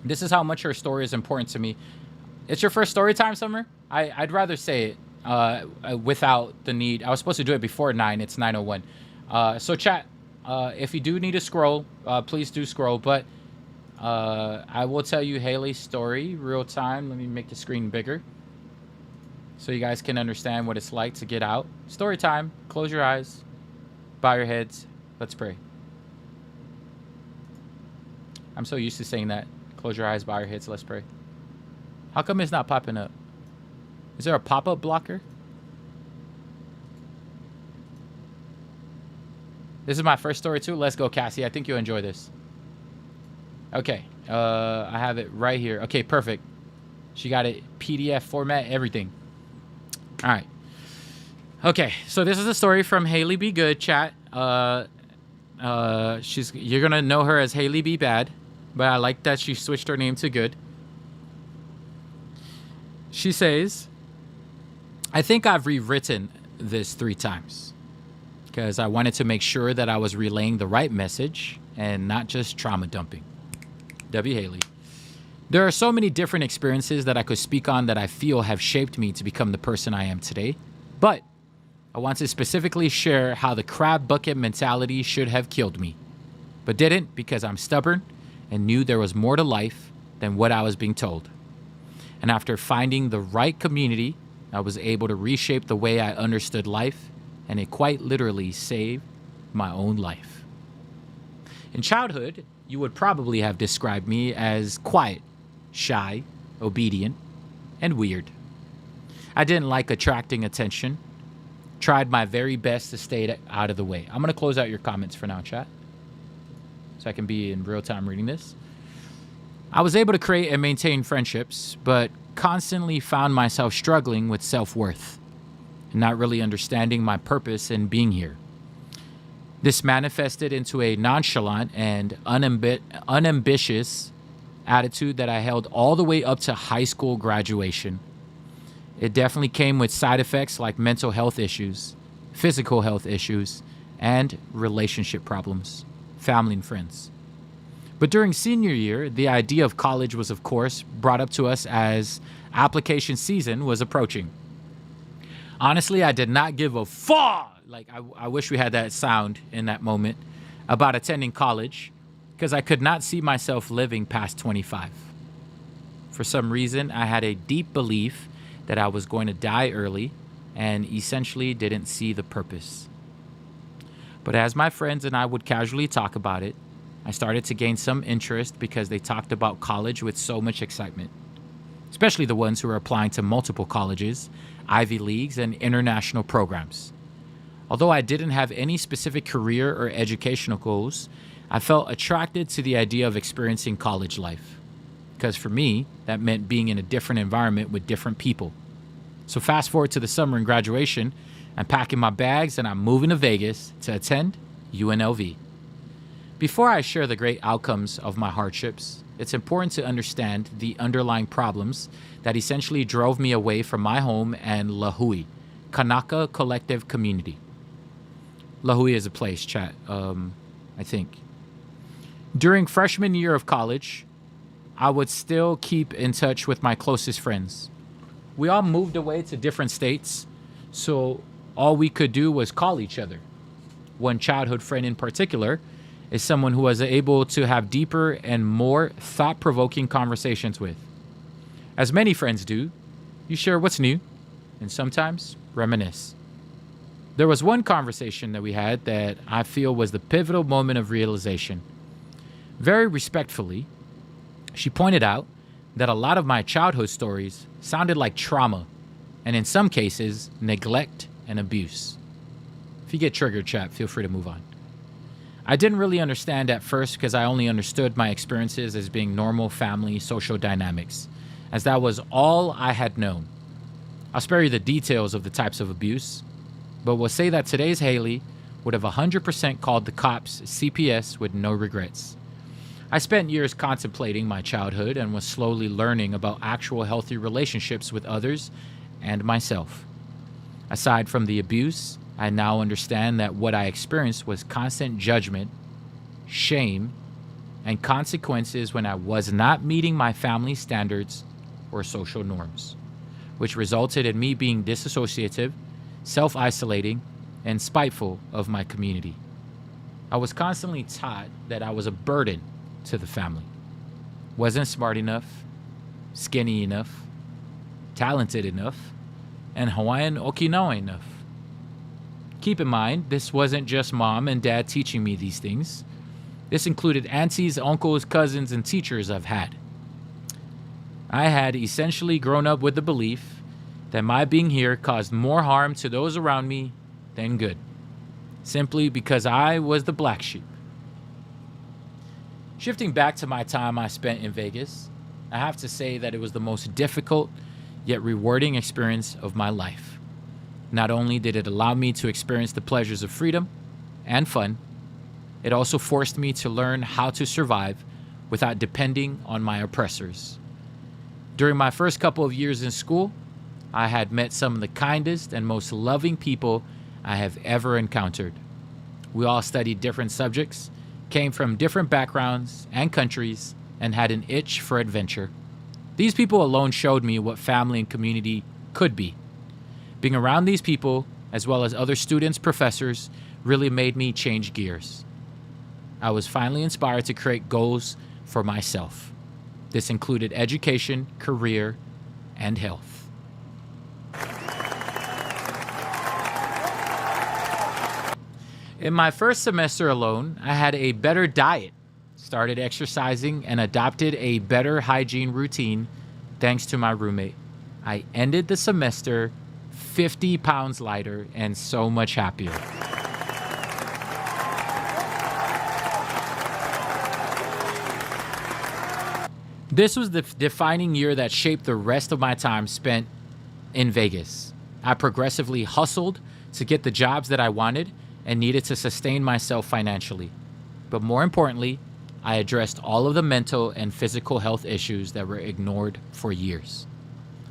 This is how much her story is important to me. It's your first story time, Summer? I'd rather say it without the need. I was supposed to do it before 9. It's 9:01. So chat, if you do need to scroll, please do scroll. But I will tell you Haley's story real time. Let me make the screen bigger so you guys can understand what it's like to get out. Story time. Close your eyes. Bow your heads. Let's pray. I'm so used to saying that. Close your eyes, bow your heads, let's pray. How come it's not popping up? Is there a pop-up blocker? This is my first story too. Let's go, Cassie. I think you'll enjoy this. Okay. I have it right here. Okay, perfect. She got it PDF format, everything. All right. Okay, so this is a story from Haley Be Good, chat. You're gonna know her as Haley Be Bad. But I like that she switched her name to Good. She says, I think I've rewritten this 3 times because I wanted to make sure that I was relaying the right message and not just trauma dumping. W. Haley. There are so many different experiences that I could speak on that I feel have shaped me to become the person I am today. But I want to specifically share how the crab bucket mentality should have killed me, but didn't because I'm stubborn and knew there was more to life than what I was being told. And after finding the right community, I was able to reshape the way I understood life, and it quite literally saved my own life. In childhood, you would probably have described me as quiet, shy, obedient, and weird. I didn't like attracting attention, tried my very best to stay out of the way. I'm going to close out your comments for now, chat, so I can be in real time reading this. I was able to create and maintain friendships, but constantly found myself struggling with self-worth and not really understanding my purpose in being here. This manifested into a nonchalant and unambitious attitude that I held all the way up to high school graduation. It definitely came with side effects like mental health issues, physical health issues, and relationship problems. Family and friends. But during senior year, the idea of college was, of course, brought up to us as application season was approaching. Honestly, I did not give a fuck. Like, I wish we had that sound in that moment about attending college because I could not see myself living past 25. For some reason, I had a deep belief that I was going to die early and essentially didn't see the purpose. But as my friends and I would casually talk about it, I started to gain some interest because they talked about college with so much excitement, especially the ones who were applying to multiple colleges, Ivy Leagues, and international programs. Although I didn't have any specific career or educational goals, I felt attracted to the idea of experiencing college life. Because for me, that meant being in a different environment with different people. So fast forward to the summer and graduation, I'm packing my bags and I'm moving to Vegas to attend UNLV. Before I share the great outcomes of my hardships, it's important to understand the underlying problems that essentially drove me away from my home and La Hui, Kanaka Collective Community. La Hui is a place, chat, I think. During freshman year of college, I would still keep in touch with my closest friends. We all moved away to different states, so all we could do was call each other. One childhood friend in particular is someone who was able to have deeper and more thought-provoking conversations with. As many friends do, you share what's new and sometimes reminisce. There was one conversation that we had that I feel was the pivotal moment of realization. Very respectfully, she pointed out that a lot of my childhood stories sounded like trauma and in some cases, neglect and abuse. If you get triggered, chat, feel free to move on. I didn't really understand at first because I only understood my experiences as being normal family social dynamics, as that was all I had known. I'll spare you the details of the types of abuse, but will say that today's Haley would have 100% called the cops CPS with no regrets. I spent years contemplating my childhood and was slowly learning about actual healthy relationships with others and myself. Aside from the abuse, I now understand that what I experienced was constant judgment, shame, and consequences when I was not meeting my family's standards or social norms, which resulted in me being disassociative, self-isolating, and spiteful of my community. I was constantly taught that I was a burden to the family. Wasn't smart enough, skinny enough, talented enough, and Hawaiian Okinawa enough. Keep in mind, this wasn't just mom and dad teaching me these things. This included aunties, uncles, cousins, and teachers I've had. I had essentially grown up with the belief that my being here caused more harm to those around me than good, simply because I was the black sheep. Shifting back to my time I spent in Vegas, I have to say that it was the most difficult yet rewarding experience of my life. Not only did it allow me to experience the pleasures of freedom and fun, it also forced me to learn how to survive without depending on my oppressors. During my first couple of years in school, I had met some of the kindest and most loving people I have ever encountered. We all studied different subjects, came from different backgrounds and countries, and had an itch for adventure. These people alone showed me what family and community could be. Being around these people, as well as other students, professors, really made me change gears. I was finally inspired to create goals for myself. This included education, career, and health. In my first semester alone, I had a better diet, started exercising, and adopted a better hygiene routine thanks to my roommate. I ended the semester 50 pounds lighter and so much happier. This was the defining year that shaped the rest of my time spent in Vegas. I progressively hustled to get the jobs that I wanted and needed to sustain myself financially. But more importantly, I addressed all of the mental and physical health issues that were ignored for years.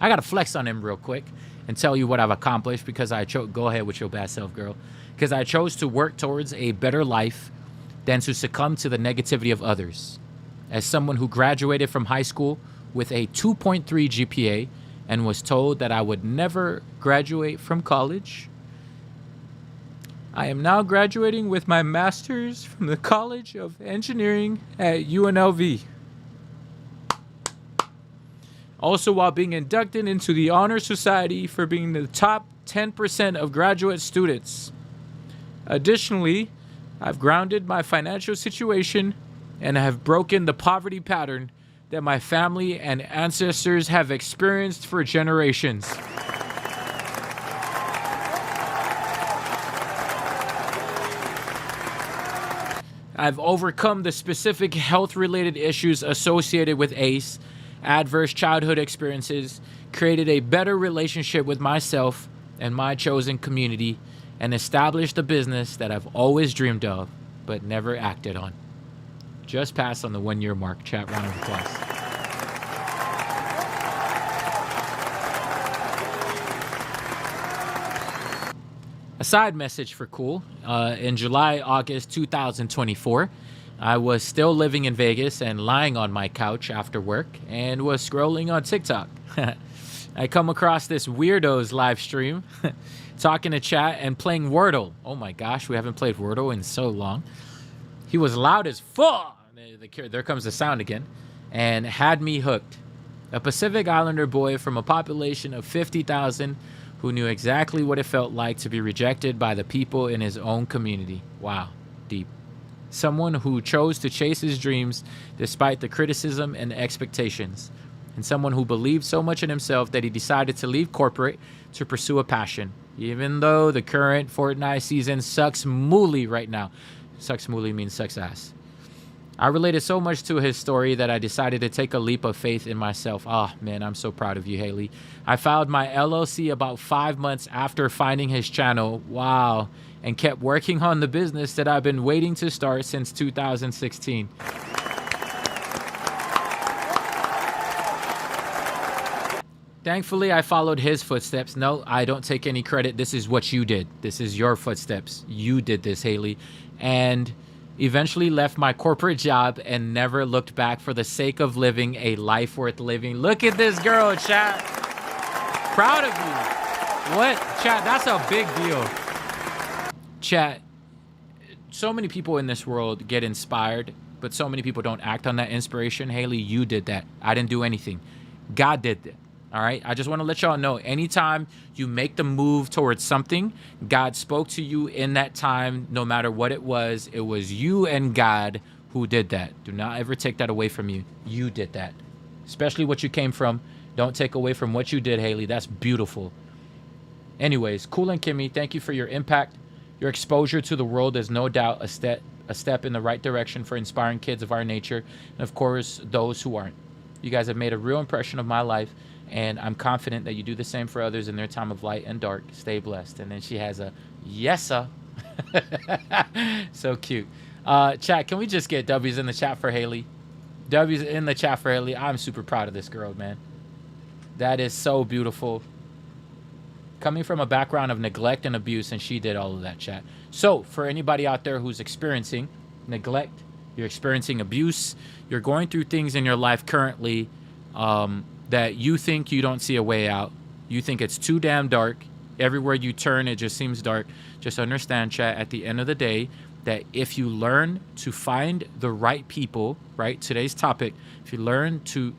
I gotta flex on him real quick and tell you what I've accomplished because go ahead with your bad self, girl. Because I chose to work towards a better life than to succumb to the negativity of others. As someone who graduated from high school with a 2.3 GPA and was told that I would never graduate from college, I am now graduating with my master's from the College of Engineering at UNLV. Also, while being inducted into the Honor Society for being the top 10% of graduate students. Additionally, I've grounded my financial situation and have broken the poverty pattern that my family and ancestors have experienced for generations. I've overcome the specific health-related issues associated with ACE, adverse childhood experiences, created a better relationship with myself and my chosen community, and established a business that I've always dreamed of, but never acted on. Just passed on the 1 year mark. Chat, round of applause. A side message for cool. In July, August 2024, I was still living in Vegas and lying on my couch after work and was scrolling on TikTok. I come across this weirdo's live stream, talking to chat and playing Wordle. Oh my gosh, we haven't played Wordle in so long. He was loud as fuck. There comes the sound again. And had me hooked. A Pacific Islander boy from a population of 50,000 who knew exactly what it felt like to be rejected by the people in his own community. Wow, deep. Someone who chose to chase his dreams despite the criticism and expectations. And someone who believed so much in himself that he decided to leave corporate to pursue a passion. Even though the current Fortnite season sucks mooly right now. Sucks mooly means sucks ass. I related so much to his story that I decided to take a leap of faith in myself. Oh, man, I'm so proud of you, Haley. I filed my LLC about 5 months after finding his channel. Wow. And kept working on the business that I've been waiting to start since 2016. Thankfully, I followed his footsteps. No, I don't take any credit. This is what you did. This is your footsteps. You did this, Haley. And eventually left my corporate job and never looked back for the sake of living a life worth living. Look at this girl, chat. Proud of you. What? Chat, that's a big deal. Chat, so many people in this world get inspired, but so many people don't act on that inspiration. Haley, you did that. I didn't do anything. God did that. All right. I just want to let y'all know, anytime you make the move towards something, God spoke to you in that time, no matter what it was you and God who did that. Do not ever take that away from you. You did that, especially what you came from. Don't take away from what you did, Haley. That's beautiful. Anyways, Cool and Kimmy, thank you for your impact. Your exposure to the world is no doubt a step in the right direction for inspiring kids of our nature, and of course, those who aren't. You guys have made a real impression of my life, and I'm confident that you do the same for others in their time of light and dark. Stay blessed. And then she has a yes, sir. So cute. Chat, can we just get W's in the chat for Haley? W's in the chat for Haley. I'm super proud of this girl, man. That is so beautiful. Coming from a background of neglect and abuse, and she did all of that, chat. So for anybody out there who's experiencing neglect, you're experiencing abuse, you're going through things in your life currently that you think you don't see a way out. You think it's too damn dark. Everywhere you turn, it just seems dark. Just understand, chat, at the end of the day, that if you learn to find the right people, right? Today's topic, if you learn to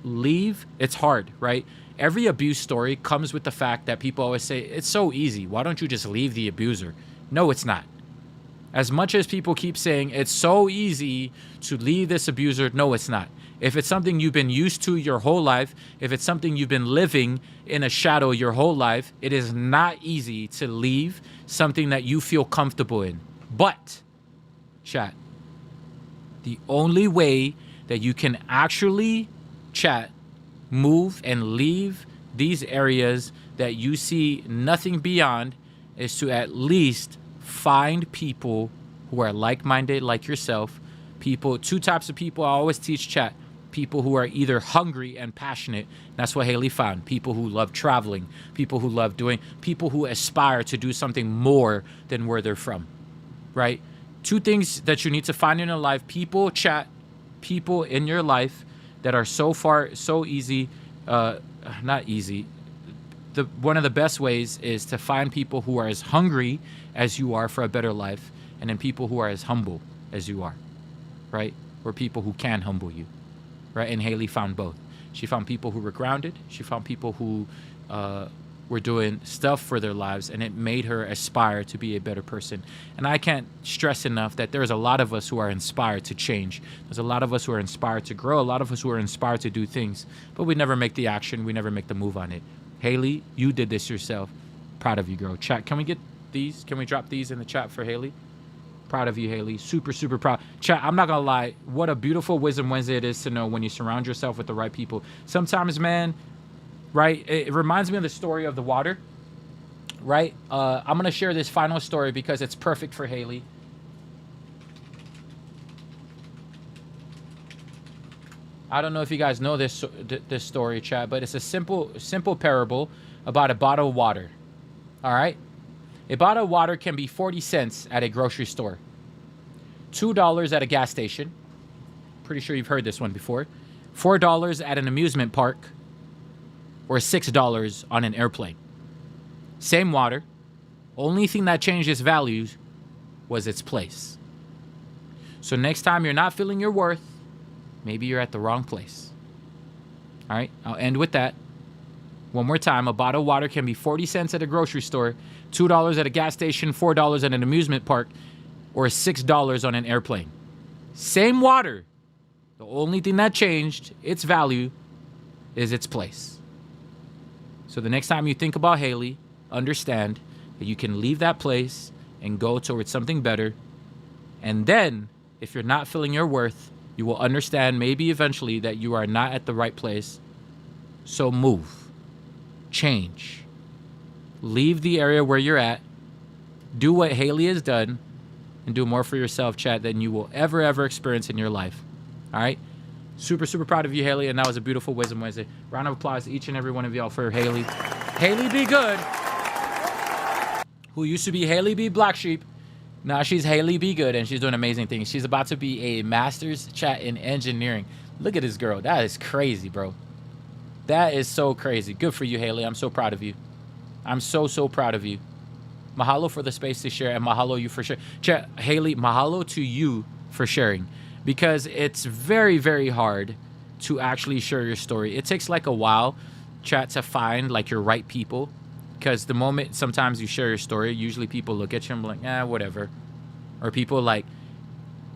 leave, it's hard, right? Every abuse story comes with the fact that people always say, it's so easy. Why don't you just leave the abuser? No, it's not. As much as people keep saying it's so easy to leave this abuser, no, it's not. If it's something you've been used to your whole life, if it's something you've been living in a shadow your whole life, it is not easy to leave something that you feel comfortable in. But, chat, the only way that you can actually, chat, move and leave these areas that you see nothing beyond is to at least find people who are like-minded like yourself. People, two types of people I always teach, chat. People who are either hungry and passionate. That's what Haley found. People who love traveling. People who love doing. People who aspire to do something more than where they're from. Right? Two things that you need to find in your life. People, chat. People in your life that are so far, so easy. Not easy. One of the best ways is to find people who are as hungry as you are for a better life, and then people who are as humble as you are, right? Or people who can humble you, right? And Haley found both. She found people who were grounded. She found people who were doing stuff for their lives, and it made her aspire to be a better person. And I can't stress enough that there's a lot of us who are inspired to change. There's a lot of us who are inspired to grow, a lot of us who are inspired to do things, but we never make the action. We never make the move on it. Haley, you did this yourself. Proud of you, girl. Chat, can we get these? Can we drop these in the chat for Haley? Proud of you, Haley. Super, super proud. Chat, I'm not going to lie. What a beautiful Wisdom Wednesday it is to know when you surround yourself with the right people. Sometimes, man, right, it reminds me of the story of the water, right? I'm going to share this final story because it's perfect for Haley. I don't know if you guys know this story, chat, but it's a simple parable about a bottle of water. All right? A bottle of water can be 40 cents at a grocery store, $2 at a gas station. Pretty sure you've heard this one before. $4 at an amusement park, or $6 on an airplane. Same water. Only thing that changed its values was its place. So next time you're not feeling your worth, maybe you're at the wrong place. All right, I'll end with that. One more time, a bottle of water can be 40 cents at a grocery store, $2 at a gas station, $4 at an amusement park, or $6 on an airplane. Same water. The only thing that changed its value is its place. So the next time you think about Haley, understand that you can leave that place and go towards something better. And then, if you're not feeling your worth, you will understand maybe eventually that you are not at the right place. So move, change, leave the area where you're at, do what Haley has done, and do more for yourself, chat, than you will ever experience in your life. All right? Super proud of you, Haley, and that was a beautiful Wisdom Wednesday. Round of applause to each and every one of y'all for Haley. Haley Be Good, who used to be Haley Be Black Sheep. Now she's Haley Be Good, and she's doing amazing things. She's about to be a master's, chat, in engineering. Look at this girl. That is crazy, bro. That is so crazy. Good for you, Haley. I'm so proud of you. I'm so proud of you. Mahalo for the space to share, and mahalo you for sharing. Chat, Haley, mahalo to you for sharing, because it's very hard to actually share your story. It takes like a while, chat, to find like your right people, because the moment sometimes you share your story, usually people look at you and be like, whatever, or people like,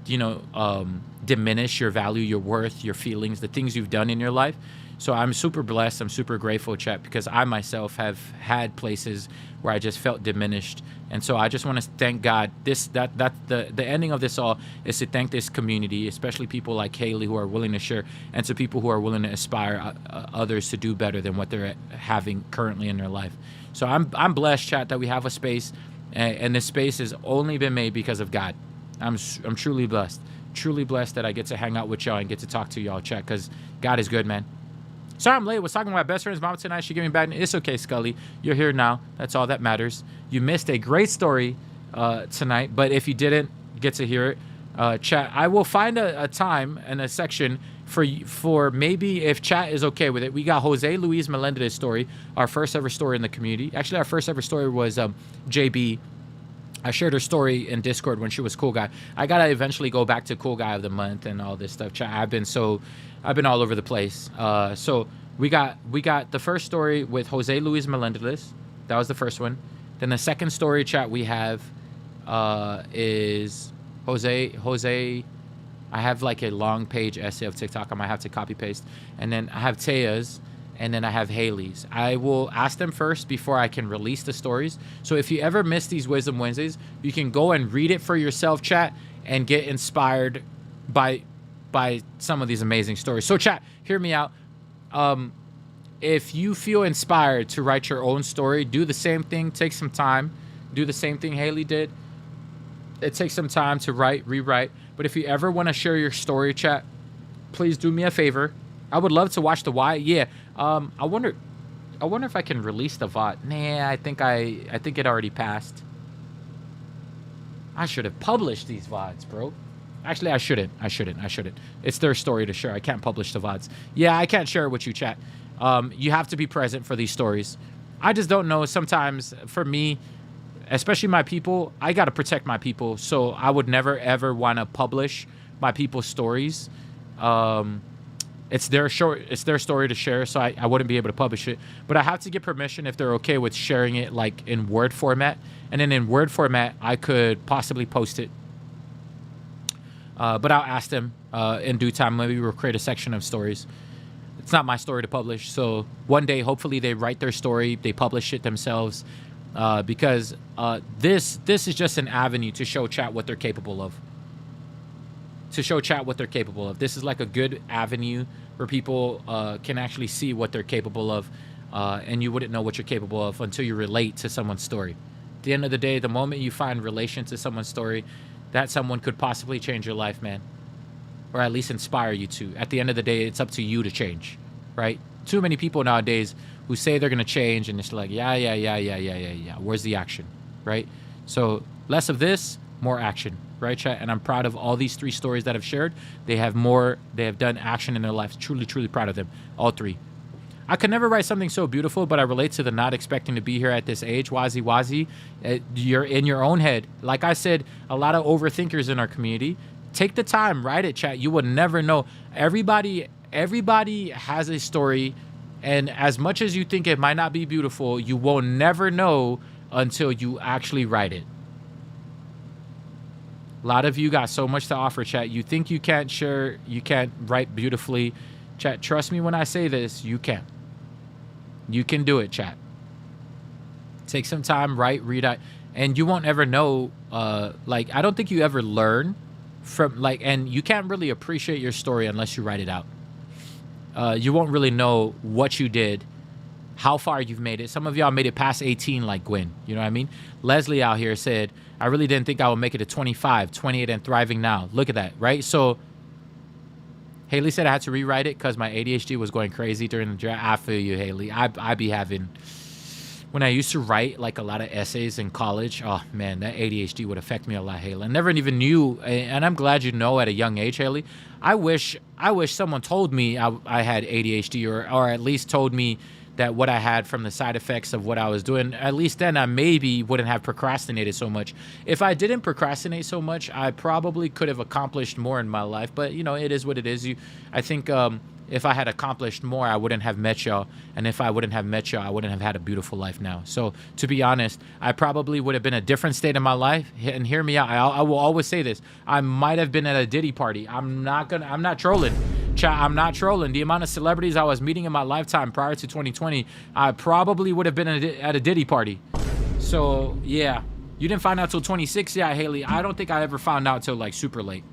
you know, diminish your value, your worth, your feelings, the things you've done in your life. So I'm super blessed. I'm super grateful, chat, because I myself have had places where I just felt diminished. And so I just want to thank God. The ending of this all is to thank this community, especially people like Haley who are willing to share, and to people who are willing to inspire others to do better than what they're having currently in their life. So I'm blessed, chat, that we have a space, and this space has only been made because of God. I'm truly blessed that I get to hang out with y'all and get to talk to y'all, chat, because God is good, man. Sorry I'm late. I was talking to my best friend's mom tonight. She gave me back. It's okay, Scully. You're here now. That's all that matters. You missed a great story tonight, but if you didn't get to hear it, chat, I will find a time and a section for maybe, if chat is okay with it. We got Jose Luis Melendez's story, our first ever story in the community. Actually, our first ever story was JB. I shared her story in Discord when she was Cool Guy. I gotta eventually go back to Cool Guy of the Month and all this stuff. Chat, I've been all over the place. So we got the first story with Jose Luis Melendez. That was the first one. Then the second story, chat, we have is Jose. I have like a long page essay of TikTok. I might have to copy paste. And then I have Taya's. And then I have Haley's. I will ask them first before I can release the stories. So if you ever miss these Wisdom Wednesdays, you can go and read it for yourself, chat, and get inspired by some of these amazing stories. So chat, hear me out. If you feel inspired to write your own story, do the same thing. Take some time. Do the same thing Haley did. It takes some time to rewrite. But if you ever want to share your story, chat, please do me a favor. I would love to watch the why. Yeah. I wonder if I can release the VOD. Nah, I think it already passed. I should have published these VODs, bro. Actually, I shouldn't. It's their story to share. I can't publish the VODs. Yeah, I can't share it with you, chat. You have to be present for these stories. I just don't know. Sometimes, for me, especially my people, I got to protect my people. So I would never, ever want to publish my people's stories. It's their story to share, so I wouldn't be able to publish it. But I have to get permission if they're okay with sharing it like in Word format. And then in Word format, I could possibly post it. But I'll ask them in due time. Maybe we'll create a section of stories. It's not my story to publish. So one day, hopefully they write their story, they publish it themselves. Because this is just an avenue to show chat what they're capable of. This is like a good avenue where people can actually see what they're capable of, and you wouldn't know what you're capable of until you relate to someone's story. At the end of the day, the moment you find relation to someone's story, that someone could possibly change your life, man, or at least inspire you to. At the end of the day, it's up to you to change, right? Too many people nowadays who say they're gonna change, and it's like, yeah. Where's the action, right? So less of this, more action. Right, chat? And I'm proud of all these 3 stories that I've shared. They have done action in their lives. Truly proud of them. All 3. I could never write something so beautiful, but I relate to the not expecting to be here at this age. Wazi. You're in your own head. Like I said, a lot of overthinkers in our community. Take the time, write it, chat. You will never know. Everybody has a story, and as much as you think it might not be beautiful, you will never know until you actually write it. A lot of you got so much to offer, chat. You think you can't share, you can't write beautifully. Chat, trust me when I say this, you can. You can do it, chat. Take some time, write, read out, and you won't ever know. Like, I don't think you ever learn from, like, and you can't really appreciate your story unless you write it out. You won't really know what you did, how far you've made it. Some of y'all made it past 18, like Gwen. You know what I mean? Leslie out here said, I really didn't think I would make it to 25, 28, and thriving now. Look at that, right? So Haley said I had to rewrite it because my ADHD was going crazy during the draft. I feel you, Haley. I be having, when I used to write like a lot of essays in college, oh man, that ADHD would affect me a lot, Haley. I never even knew, and I'm glad you know at a young age, Haley. I wish someone told me I had ADHD, or at least told me that what I had from the side effects of what I was doing. At least then I maybe wouldn't have procrastinated so much. If I didn't procrastinate so much, I probably could have accomplished more in my life. But you know, it is what it is. I think if I had accomplished more, I wouldn't have met y'all. And if I wouldn't have met y'all, I wouldn't have had a beautiful life now. So to be honest, I probably would have been a different state in my life. And hear me out. I will always say this. I might have been at a Diddy party. I'm not trolling. I'm not trolling. The amount of celebrities I was meeting in my lifetime prior to 2020, I probably would have been at a Diddy party. So yeah, you didn't find out till 26. Yeah, Haley. I don't think I ever found out till like super late.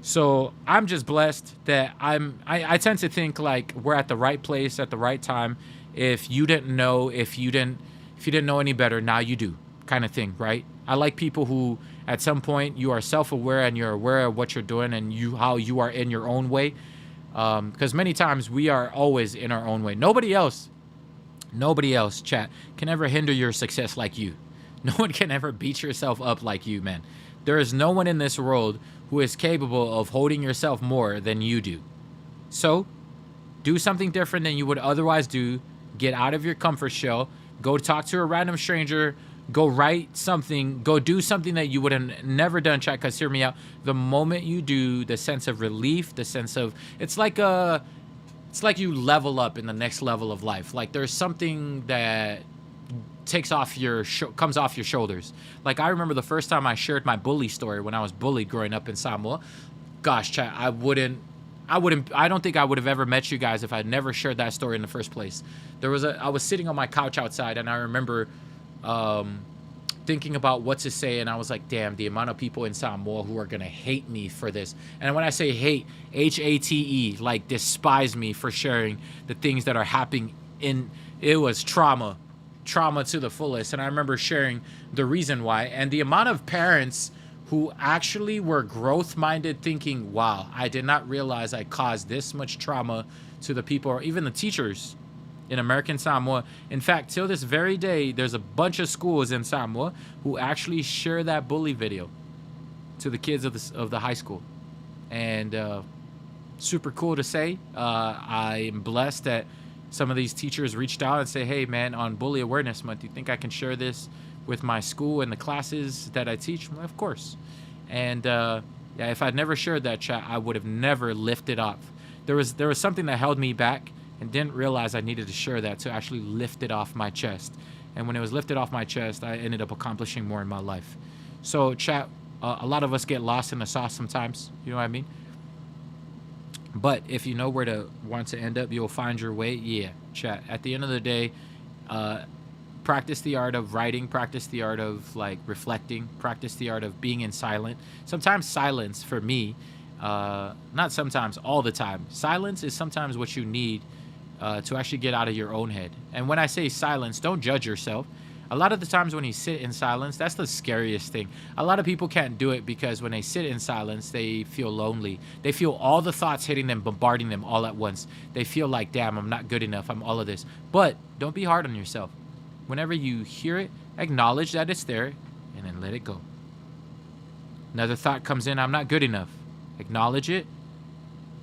So I'm just blessed that I tend to think like we're at the right place at the right time. If you didn't know, if you didn't know any better, now you do, kind of thing, right? I like people who at some point you are self-aware and you're aware of what you're doing and how you are in your own way. Because many times we are always in our own way. Nobody else, chat, can ever hinder your success like you. No one can ever beat yourself up like you, man. There is no one in this world who is capable of holding yourself more than you do. So, do something different than you would otherwise do. Get out of your comfort shell. Go talk to a random stranger. Go write something. Go do something that you would have never done, chat, because hear me out. The moment you do, the sense of relief, the sense of, it's like you level up in the next level of life. Like there's something that comes off your shoulders. Like I remember the first time I shared my bully story when I was bullied growing up in Samoa. Gosh, chat, I don't think I would have ever met you guys if I'd never shared that story in the first place. I was sitting on my couch outside and I remember thinking about what to say, and I was like, damn, the amount of people in Samoa who are gonna hate me for this. And when I say hate, H-A-T-E, like despise me for sharing the things that are happening it was trauma to the fullest. And I remember sharing the reason why, and the amount of parents who actually were growth-minded, thinking, wow, I did not realize I caused this much trauma to the people, or even the teachers in American Samoa. In fact, till this very day, there's a bunch of schools in Samoa who actually share that bully video to the kids of the high school. And super cool to say. I am blessed that some of these teachers reached out and say, hey, man, on Bully Awareness Month, do you think I can share this with my school and the classes that I teach? Well, of course. And yeah, if I'd never shared that, chat, I would have never lifted off. There was something that held me back and didn't realize I needed to share that to actually lift it off my chest. And when it was lifted off my chest, I ended up accomplishing more in my life. So, chat, a lot of us get lost in the sauce sometimes. You know what I mean? But if you know where to want to end up, you'll find your way. Yeah, chat. At the end of the day, practice the art of writing, practice the art of like reflecting, practice the art of being in silence. Sometimes silence for me, not sometimes, all the time. Silence is sometimes what you need to actually get out of your own head. And when I say silence, don't judge yourself. A lot of the times when you sit in silence, that's the scariest thing. A lot of people can't do it because when they sit in silence, they feel lonely. They feel all the thoughts hitting them, bombarding them all at once. They feel like, damn, I'm not good enough. I'm all of this. But don't be hard on yourself. Whenever you hear it, acknowledge that it's there and then let it go. Another thought comes in, I'm not good enough. Acknowledge it,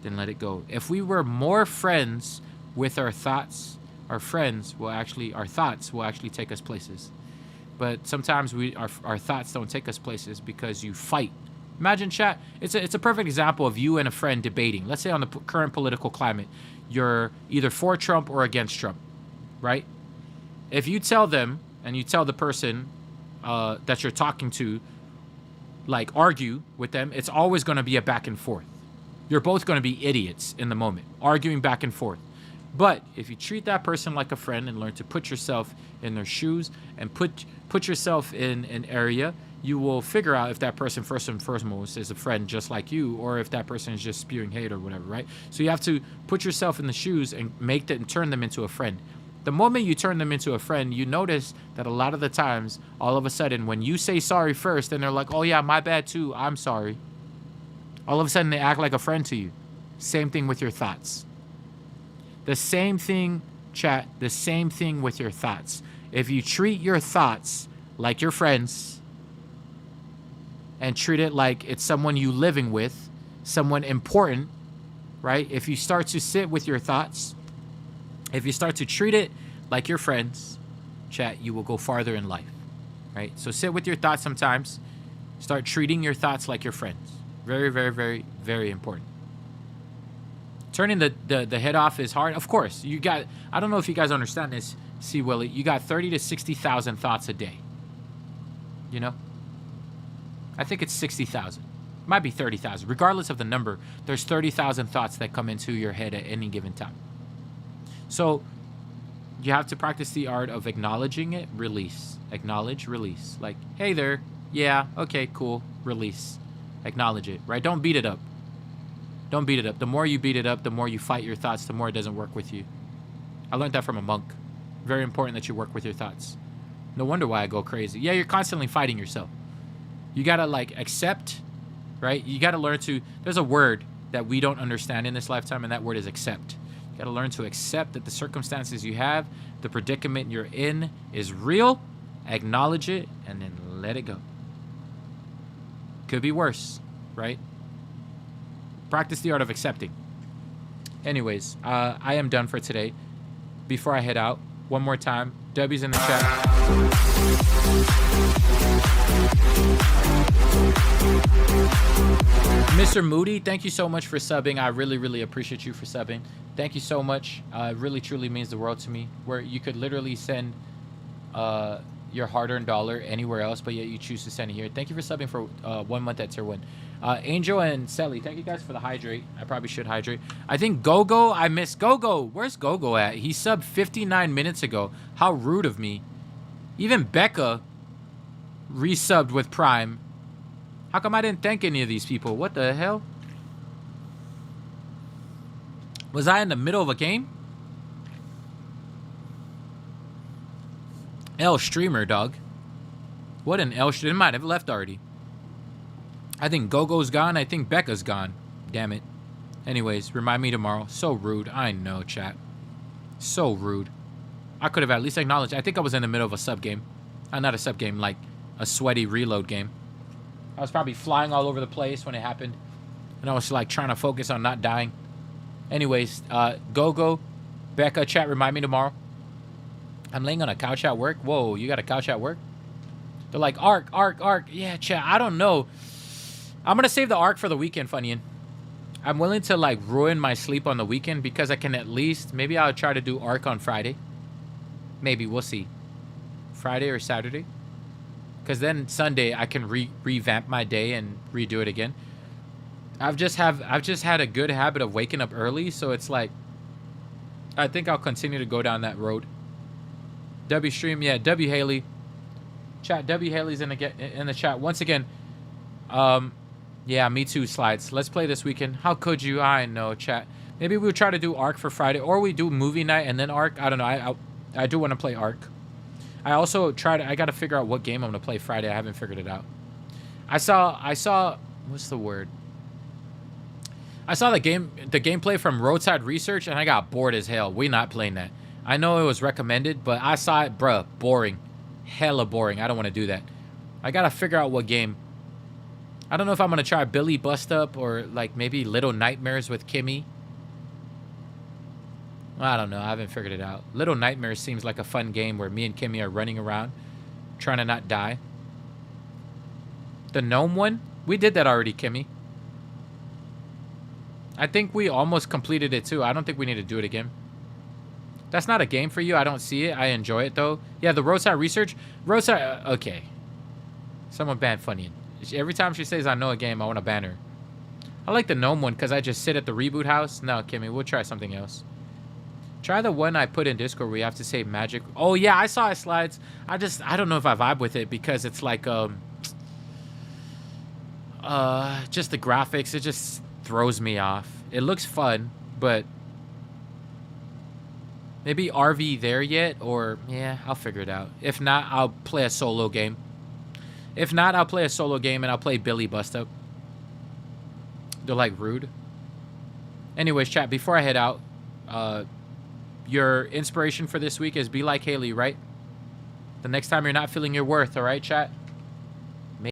then let it go. If we were more friends with our thoughts, our thoughts will actually take us places. But sometimes our thoughts don't take us places because you fight. Imagine, chat, it's a perfect example of you and a friend debating. Let's say on the current political climate, you're either for Trump or against Trump, right? If you tell them and you tell the person that you're talking to, like argue with them, it's always going to be a back and forth. You're both going to be idiots in the moment, arguing back and forth. But if you treat that person like a friend and learn to put yourself in their shoes and put yourself in an area, you will figure out if that person first and foremost is a friend just like you, or if that person is just spewing hate or whatever, right? So you have to put yourself in the shoes and turn them into a friend. The moment you turn them into a friend, you notice that a lot of the times, all of a sudden, when you say sorry first, and they're like, oh yeah, my bad too, I'm sorry. All of a sudden, they act like a friend to you. Same thing with your thoughts. The same thing, chat, the same thing with your thoughts. If you treat your thoughts like your friends and treat it like it's someone you living with, someone important, right? If you start to sit with your thoughts, if you start to treat it like your friends, chat, you will go farther in life, right? So sit with your thoughts sometimes. Start treating your thoughts like your friends. Very, very, very, very important. Turning the head off is hard. Of course, you got, I don't know if you guys understand this, C. Willie, you got 30 to 60,000 thoughts a day. You know? I think it's 60,000. Might be 30,000. Regardless of the number, there's 30,000 thoughts that come into your head at any given time. So you have to practice the art of acknowledging it, release. Acknowledge, release. Like, hey there. Yeah, okay, cool. Release. Acknowledge it, right? Don't beat it up. Don't beat it up. The more you beat it up, the more you fight your thoughts, the more it doesn't work with you. I learned that from a monk. Very important that you work with your thoughts. No wonder why I go crazy. Yeah, you're constantly fighting yourself. You gotta like accept, right? You gotta learn to, there's a word that we don't understand in this lifetime, and that word is accept. You gotta learn to accept that the circumstances you have, the predicament you're in is real, acknowledge it, and then let it go. Could be worse, right? Practice the art of accepting. Anyways, I am done for today. Before I head out, one more time, W's in the chat. Mr. Moody, thank you so much for subbing. I really, really appreciate you for subbing. Thank you so much. It really, truly means the world to me. Where you could literally send your hard-earned dollar anywhere else, but yet you choose to send it here. Thank you for subbing for 1 month at tier 1. Angel and Sally, thank you guys for the hydrate. I probably should hydrate. I think Gogo, I miss Gogo. Where's Gogo at? He subbed 59 minutes ago. How rude of me. Even Becca resubbed with Prime. How come I didn't thank any of these people? What the hell? Was I in the middle of a game? L streamer, dog. What an L streamer. It might have left already. I think Gogo's gone. I think Becca's gone. Damn it. Anyways, remind me tomorrow. So rude. I know, chat. So rude. I could have at least acknowledged. I think I was in the middle of a sub game. Not a sub game, like a sweaty reload game. I was probably flying all over the place when it happened. And I was like trying to focus on not dying. Anyways, Gogo, Becca, chat, remind me tomorrow. I'm laying on a couch at work. Whoa, you got a couch at work? They're like, Ark. Yeah, chat, I don't know. I'm going to save the Ark for the weekend, Funyun. I'm willing to, like, ruin my sleep on the weekend because I can at least... Maybe I'll try to do Ark on Friday. Maybe, we'll see. Friday or Saturday. Because then Sunday, I can revamp my day and redo it again. I've just had a good habit of waking up early, so it's like... I think I'll continue to go down that road. W Stream, yeah, W Haley. Chat, W Haley's in the chat. Once again, yeah, me too, Slides. Let's play this weekend. How could you? I know, chat. Maybe we'll try to do Ark for Friday, or we do movie night and then Ark. I don't know. I do want to play Ark. I also I got to figure out what game I'm going to play Friday. I haven't figured it out. I saw, what's the word? I saw the gameplay from Roadside Research, and I got bored as hell. We're not playing that. I know it was recommended, but I saw it, bruh, boring. Hella boring. I don't want to do that. I got to figure out what game. I don't know if I'm going to try Billy Bust Up or like maybe Little Nightmares with Kimmy. I don't know. I haven't figured it out. Little Nightmares seems like a fun game where me and Kimmy are running around trying to not die. The gnome one? We did that already, Kimmy. I think we almost completed it too. I don't think we need to do it again. That's not a game for you. I don't see it. I enjoy it, though. Yeah, the Roadside Research. Roadside... okay. Someone banned Funyun. Every time she says I know a game, I want to ban her. I like the gnome one because I just sit at the reboot house. No, Kimmy, we'll try something else. Try the one I put in Discord where you have to say magic. Oh yeah, I saw it, Slides. I don't know if I vibe with it because it's like just the graphics, it just throws me off. It looks fun, but maybe RV there yet, or yeah, I'll figure it out. If not, I'll play a solo game. If not, I'll play a solo game and I'll play Billy Bust Up. They're like rude. Anyways, chat, before I head out, your inspiration for this week is be like Haley, right? The next time you're not feeling your worth, all right, chat?